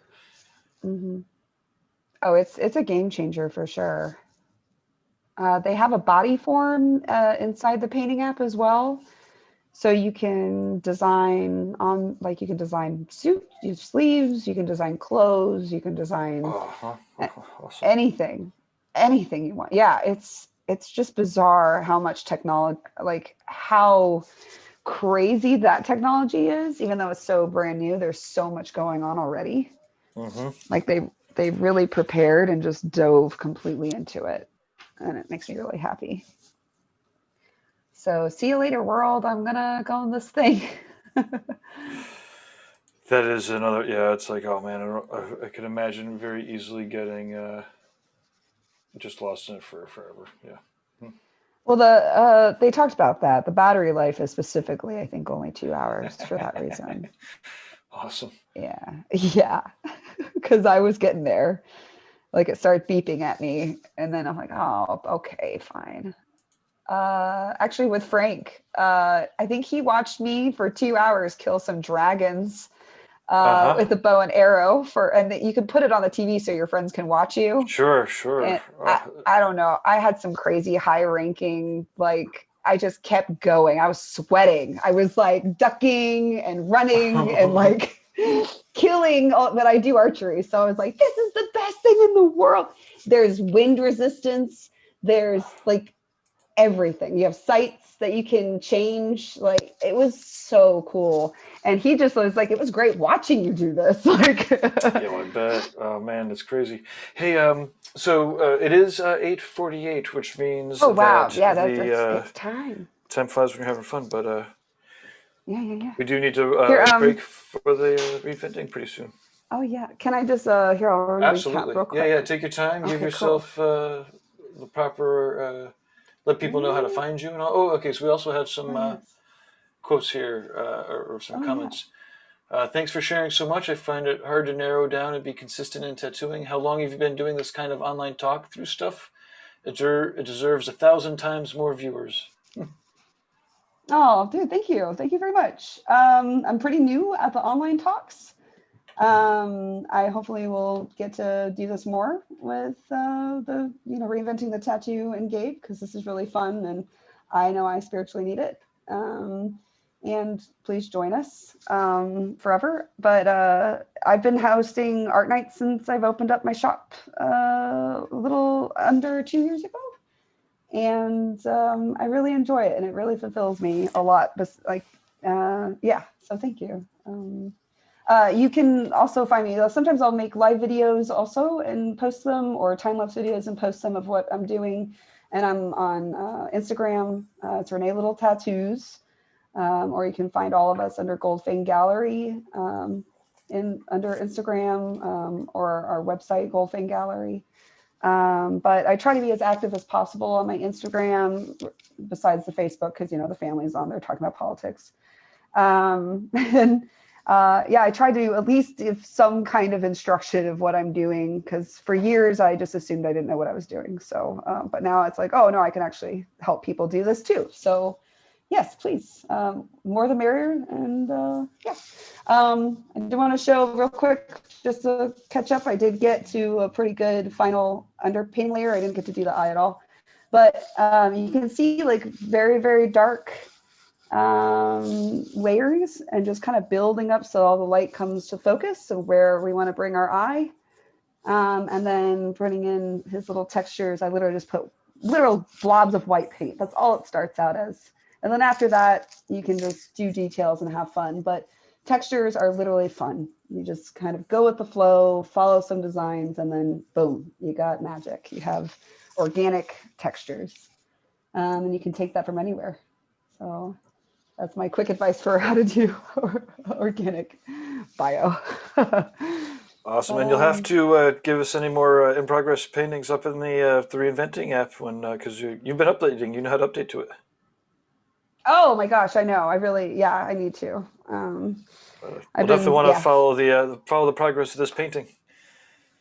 and. Oh, it's a game changer for sure. They have a body form inside the painting app as well. So you can design suit, sleeves, you can design clothes, you can design awesome. anything you want. Yeah, it's just bizarre how much technology, like how crazy that technology is, even though it's so brand new. There's so much going on already. Like they really prepared and just dove completely into it. And it makes me really happy. So see you later, world. I'm going to go on this thing. That is another, it's like, oh man, I could imagine very easily getting just lost in it for forever. Yeah. Well, they talked about that. The battery life is specifically, I think, only 2 hours for that reason. Awesome. Yeah. Because I was getting there. Like it started beeping at me. And then I'm like, oh, okay, fine. Actually, with Frank, I think he watched me for 2 hours kill some dragons with a bow and arrow and you can put it on the TV so your friends can watch you. Sure. And I don't know. I had some crazy high ranking, like I just kept going. I was sweating. I was like ducking and running and like killing, but I do archery. So I was like, this is the best thing in the world. There's wind resistance. There's like everything. You have sights that you can change. Like it was so cool. And he just was like, it was great watching you do this. Like, yeah, I bet. Oh man, that's crazy. Hey, so it is 8:48, which means that's it's time. Time flies when you're having fun, but yeah. we do need to break for the reinventing pretty soon. Oh yeah, can I just I'll absolutely real quick. Yeah. Take your time. Give yourself the proper. Let people know how to find you and all. Oh, okay. So we also have some quotes here or some comments. Yeah. Thanks for sharing so much. I find it hard to narrow down and be consistent in tattooing. How long have you been doing this kind of online talk through stuff? It deserves 1,000 times more viewers. Oh, dude, thank you. Thank you very much. I'm pretty new at the online talks. I hopefully will get to do this more with the reinventing the tattoo and Gabe, because this is really fun and I know I spiritually need it. And please join us forever. But I've been hosting art nights since I've opened up my shop a little under 2 years ago. And I really enjoy it, and it really fulfills me a lot. But so thank you. You can also find me. Sometimes I'll make live videos also and post them, or time-lapse videos and post them of what I'm doing. And I'm on Instagram. It's Renee Little Tattoos. Or you can find all of us under Goldfang Gallery under Instagram or our website, Goldfang Gallery. But I try to be as active as possible on my Instagram, besides the Facebook, because the family's on there talking about politics. I try to at least give some kind of instruction of what I'm doing, because for years I just assumed I didn't know what I was doing. So, but now it's like, oh no, I can actually help people do this too. So yes, please, more the merrier. And I do want to show real quick, just to catch up. I did get to a pretty good final underpaint layer. I didn't get to do the eye at all, but you can see like very, very dark layers, and just kind of building up so all the light comes to focus. So where we want to bring our eye, and then putting in his little textures. I literally just put literal blobs of white paint. That's all it starts out as. And then after that, you can just do details and have fun. But textures are literally fun. You just kind of go with the flow, follow some designs, and then boom, you got magic. You have organic textures. And you can take that from anywhere. So that's my quick advice for how to do organic bio. Awesome. And you'll have to give us any more in-progress paintings up in the Reinventing app, because you've been updating. You know how to update to it. Oh my gosh, I know. I need to. We'll definitely want to follow the progress of this painting.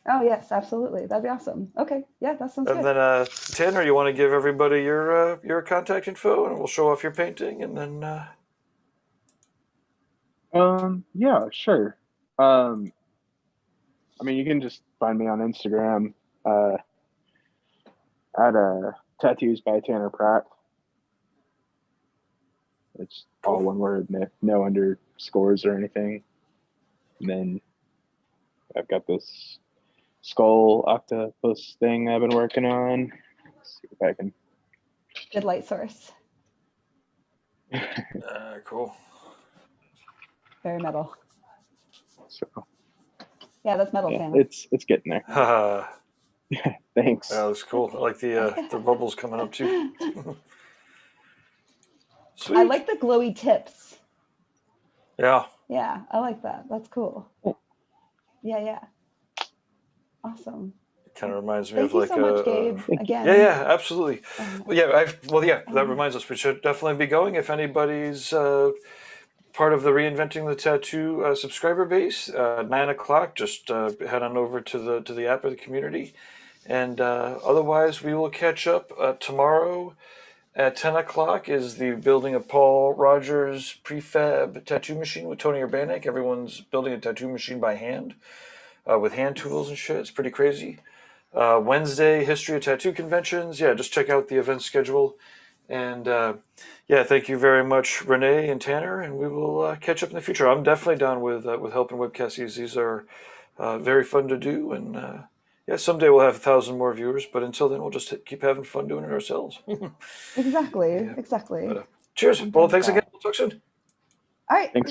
Oh yes, absolutely. That'd be awesome. Okay, yeah, that sounds good. And then Tanner, you want to give everybody your contact info, and we'll show off your painting, and then. Yeah, sure. You can just find me on Instagram at Tattoos by Tanner Pratt. It's all one word, no underscores or anything. And then I've got this skull octopus thing I've been working on. Let's see if I can. Good light source. Cool. Very metal. So. Yeah, that's metal. Yeah, Tanner. it's getting there. Thanks. That looks cool. I like the bubbles coming up too. Sweet. I like the glowy tips. Yeah. Yeah, I like that. That's cool. Yeah. Awesome. It kind of reminds me Thank of you like so much, Gabe. Again. Yeah, absolutely. That reminds us we should definitely be going. If anybody's part of the Reinventing the Tattoo subscriber base, 9:00, just head on over to the app or the community. And otherwise, we will catch up tomorrow at 10:00. Is the building of Paul Rogers prefab tattoo machine with Tony Urbanek. Everyone's building a tattoo machine by hand with hand tools and shit. It's pretty crazy. Wednesday, History of Tattoo Conventions. Yeah, just check out the event schedule. And thank you very much, Renee and Tanner, and we will catch up in the future. I'm definitely down with helping webcasts. These are very fun to do, and someday we'll have 1,000 more viewers. But until then, we'll just keep having fun doing it ourselves. Exactly. But, cheers. Well, thanks again. We'll talk soon. All right. Thanks.